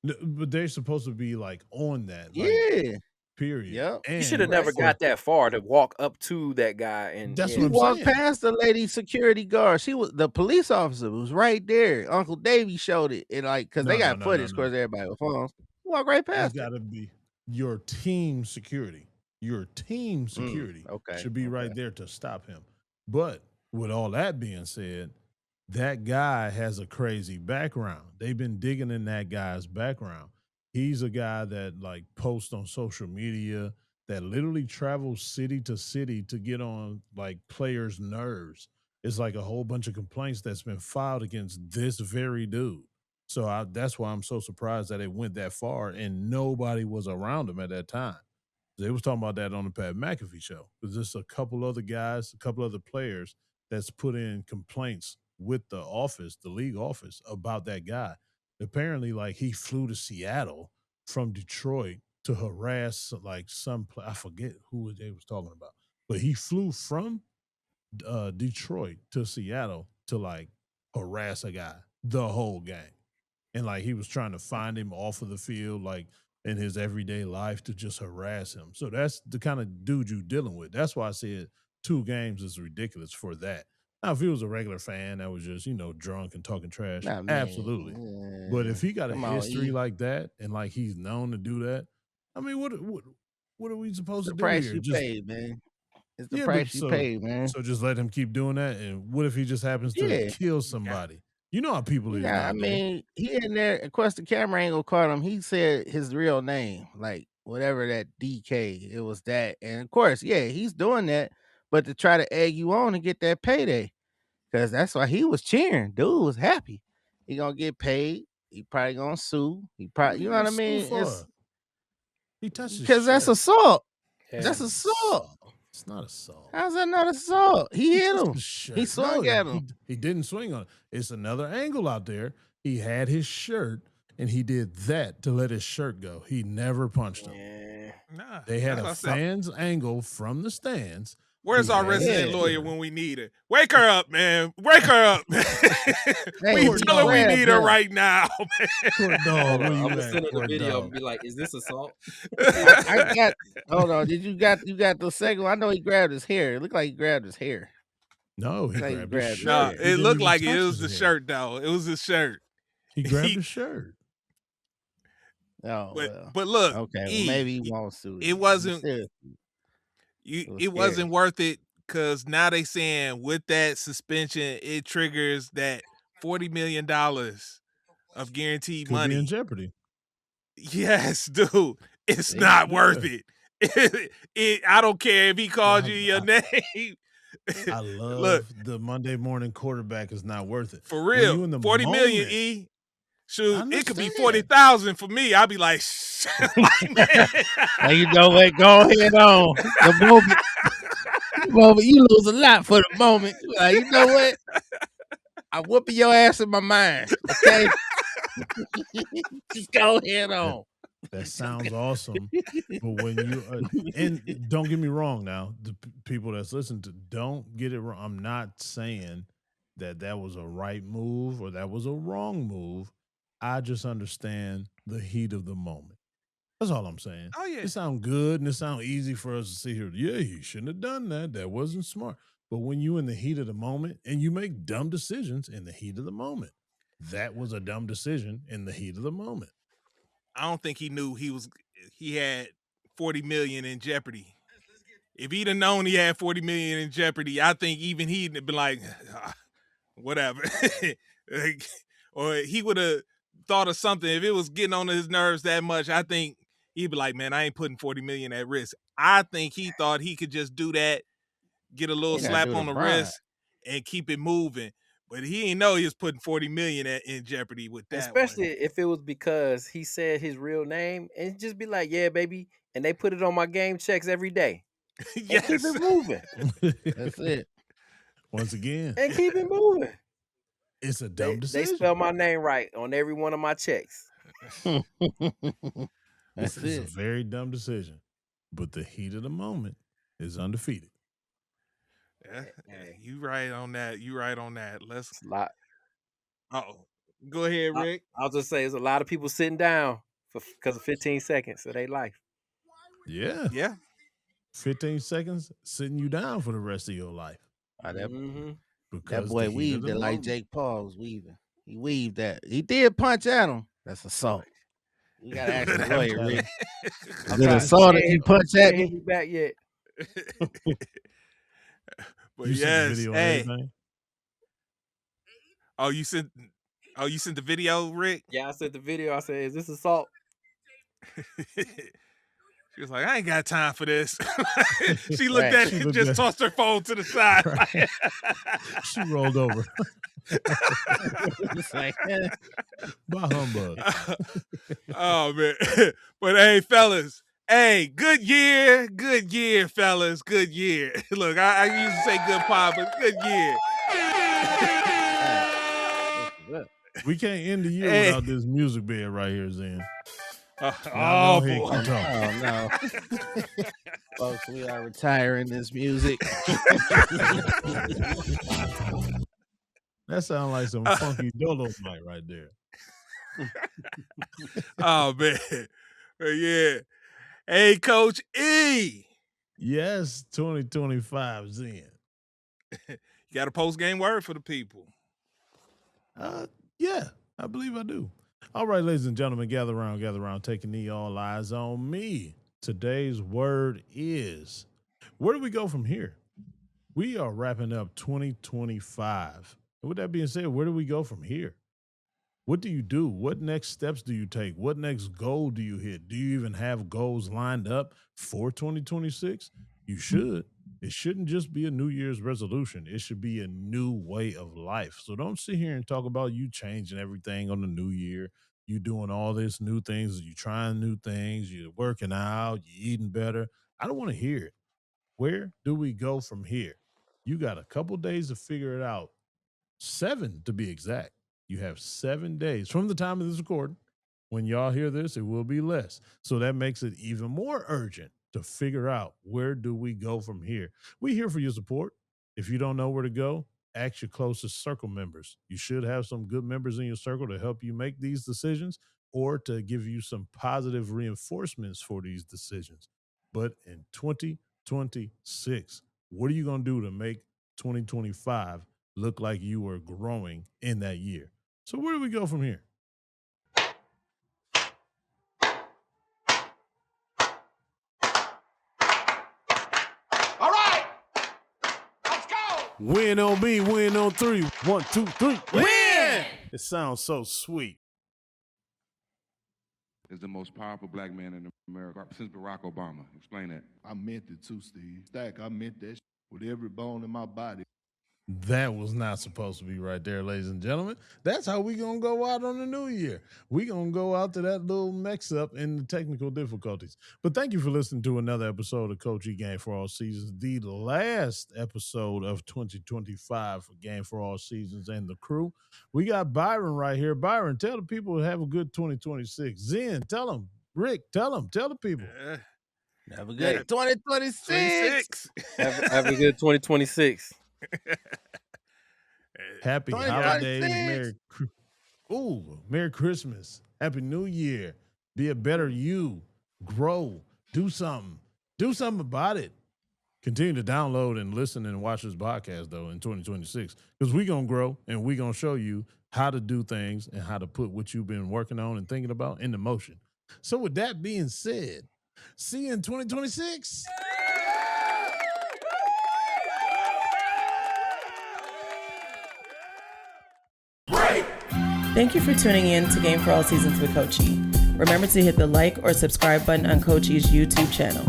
No, but they're supposed to be like on that. Yeah. Period. Yep. You should have never got that far to walk up to that guy and That's He what I'm walked saying. past the lady security guard. She was the police officer was right there. Uncle Davey showed it, and because they got footage, of course, everybody with phones. Walk right That's past. got to be your team security. Your team security should be right there to stop him. But with all that being said, that guy has a crazy background. They've been digging in that guy's background. He's a guy that like posts on social media, that literally travels city to city to get on like players' nerves. It's like a whole bunch of complaints that's been filed against this very dude. So that's why I'm so surprised that it went that far and nobody was around him at that time. They was talking about that on the Pat McAfee show. There's just a couple other guys, a couple other players that's put in complaints with the office, the league office, about that guy. Apparently, like he flew to Seattle from Detroit to harass like I forget who they was talking about, but he flew from Detroit to Seattle to like harass a guy the whole game. And like he was trying to find him off of the field, like in his everyday life to just harass him. So that's the kind of dude you're dealing with. That's why I said 2 games is ridiculous for that. Now, if he was a regular fan that was just, drunk and talking trash, Nah, absolutely. man. But if he got a Come on, history E. like that and like he's known to do that, I mean, what are we supposed The to do price here? you Just paid, man. It's the yeah, but price you paid, man. so just let him keep doing that. And what if he just happens to Yeah. kill somebody? You know how people is Yeah, I nowadays. mean, he in there. Of course, the camera ain't gonna call him. He said his real name, like whatever that DK. It was that, and of course, yeah, he's doing that, but to try to egg you on and get that payday, because that's why he was cheering. Dude was happy. He gonna get paid. He probably gonna sue. He probably, you know what I mean? It's He touched his because that's shirt. assault. Yeah. That's assault. It's not assault. How's that not assault? He hit touched him. his shirt. He swung at him. He didn't swing on it. It's another angle out there. He had his shirt and he did that to let his shirt go. He never punched him. Yeah. Nah, They had a that's what I said. fans angle from the stands. Where's He our had his resident lawyer shirt. when we need her? Wake her up, man. Wake her up. Hey, We tell her we need her right now, man. Court dog, where I'm you gonna at, send her the court video dog? and be like, "Is this assault?" I got. Hold on. Did you got the second one? I know he grabbed his hair. It looked like he grabbed his hair. No, he Like grabbed his grabbed shirt. No, He it didn't looked even like it touch was his the hair. shirt, though. It was his shirt. He grabbed He- his shirt. Oh, well. But look, Okay, E, well, maybe he won't sue. it wasn't- It it was wasn't scary. worth it because now they saying with that suspension, it triggers that $40 million of guaranteed Could be in money. jeopardy. Yes, dude, it's See? not Yeah. worth it. I don't care if he called I- you your name. I love Look, the Monday morning quarterback is not worth it. for When real, you in the 40 million, moment- E. Shoot, it could be understand. 40,000 for me. I'd be like, like, man. Now you know what? Go ahead on the moment you lose a lot for the moment. Like, you know what? I'm whooping your ass in my mind. Okay, just go ahead on. That sounds awesome. But when you and don't get me wrong now, the people that's listening to, don't get it wrong. I'm not saying that was a right move or that was a wrong move. I just understand the heat of the moment. That's all I'm saying. Oh, yeah. It sounds good and it sounds easy for us to see here. Yeah, he shouldn't have done that. That wasn't smart. But when you in the heat of the moment and you make dumb decisions in the heat of the moment, that was a dumb decision in the heat of the moment. I don't think he knew he had 40 million in jeopardy. If he'd have known he had 40 million in jeopardy, I think even he'd have been like, whatever. Like, or he would have thought of something. If it was getting on his nerves that much, I think he'd be like, man, I ain't putting 40 million at risk. I think he thought he could just do that, get a little He gotta slap do on the the bribe. wrist, and keep it moving. But he didn't know he was putting 40 million in jeopardy with that. Especially if it was because he said his real name, and just be like, "Yeah, baby," and they put it on my game checks every day. one. And keep it moving. That's it. Once again, And keep it moving. it's a They, dumb they decision. spell my name right on every one of my checks. That's It's a it. very dumb decision. But the heat of the moment is undefeated. Yeah, Hey. you right on that. You right on that. Let's. It's a lot. Oh, go ahead, Rick. I'll just say there's a lot of people sitting down because of 15 seconds of their life. Yeah. Yeah. 15 seconds sitting you down for the rest of your life. Oh, that Mhm. Because boy the heat of weaved the it like moment. Jake Paul was weaving. He weaved that. He did punch at him. That's assault. You gotta ask the lawyer, Rick. Is it assault if you punch at Ain't me? hit me back yet. But You sent the yes, video and hey. everything? Oh, you sent the video, Rick? Yeah, I sent the video. I said, "Is this assault?" She was like, I ain't got time for this. She looked Right. at She it and looked just at- tossed her phone to the side. Right. She rolled over. It's like, Bah humbug. Oh man. But hey, fellas. Hey, good year, fellas. Good year. Look, I used to say good pod, but good year. We can't end the year Hey. without this music bed right here, Zen. Oh, Now go ahead, boy. keep talking. oh no. Folks, we are retiring this music. That sounds like some funky Dolo night right there. Oh man. Yeah. Hey, Coach E. Yes, 2025 Zen. You got a post-game word for the people. Yeah, I believe I do. All right, ladies and gentlemen, gather around, take a knee, all eyes on me. Today's word is, where do we go from here? We are wrapping up 2025. With that being said, where do we go from here? What do you do? What next steps do you take? What next goal do you hit? Do you even have goals lined up for 2026? You should. It shouldn't just be a New Year's resolution. It should be a new way of life. So don't sit here and talk about you changing everything on the new year. You doing all this new things. You trying new things. You're working out. You eating better. I don't want to hear it. Where do we go from here? You got a couple days to figure it out. 7 to be exact. You have 7 days from the time of this recording. When y'all hear this, it will be less. So that makes it even more urgent to figure out, where do we go from here? We're here for your support. If you don't know where to go, ask your closest circle members. You should have some good members in your circle to help you make these decisions or to give you some positive reinforcements for these decisions. But in 2026, what are you going to do to make 2025 look like you are growing in that year? So where do we go from here? All right, let's go. Win on me, win on 3. 1, 2, 3. Win! It sounds so sweet. Is the most powerful black man in America since Barack Obama. Explain that. I meant it too, Steve. Stack, I meant that with every bone in my body. That was not supposed to be right there, ladies and gentlemen. That's how we going to go out on the new year. We going to go out to that little mix-up in the technical difficulties. But thank you for listening to another episode of Coach E Game for All Seasons, the last episode of 2025 for Game for All Seasons and the crew. We got Byron right here. Byron, tell the people to have a good 2026. Zen, tell them. Rick, tell the people. Have a good 2026. Have a good 2026. Happy holidays, Merry Christmas, Happy New Year. Be a better you, grow, do something about it. Continue to download and listen and watch this podcast though in 2026, because we're gonna grow and we're gonna show you how to do things and how to put what you've been working on and thinking about into motion. So with that being said, see you in 2026. Thank you for tuning in to Game for All Seasons with Coach E. Remember to hit the like or subscribe button on Coach E's YouTube channel.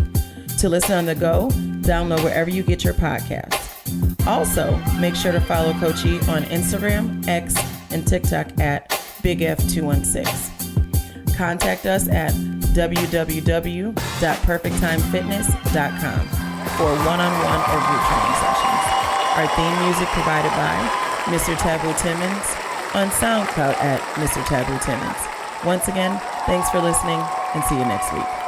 To listen on the go, download wherever you get your podcasts. Also, make sure to follow Coach E on Instagram, X, and TikTok at BigF216. Contact us at www.perfecttimefitness.com for one-on-one or group training sessions. Our theme music provided by Mr. Taboo Timmons on SoundCloud at Mr. Taboo Timmons. Once again, thanks for listening and see you next week.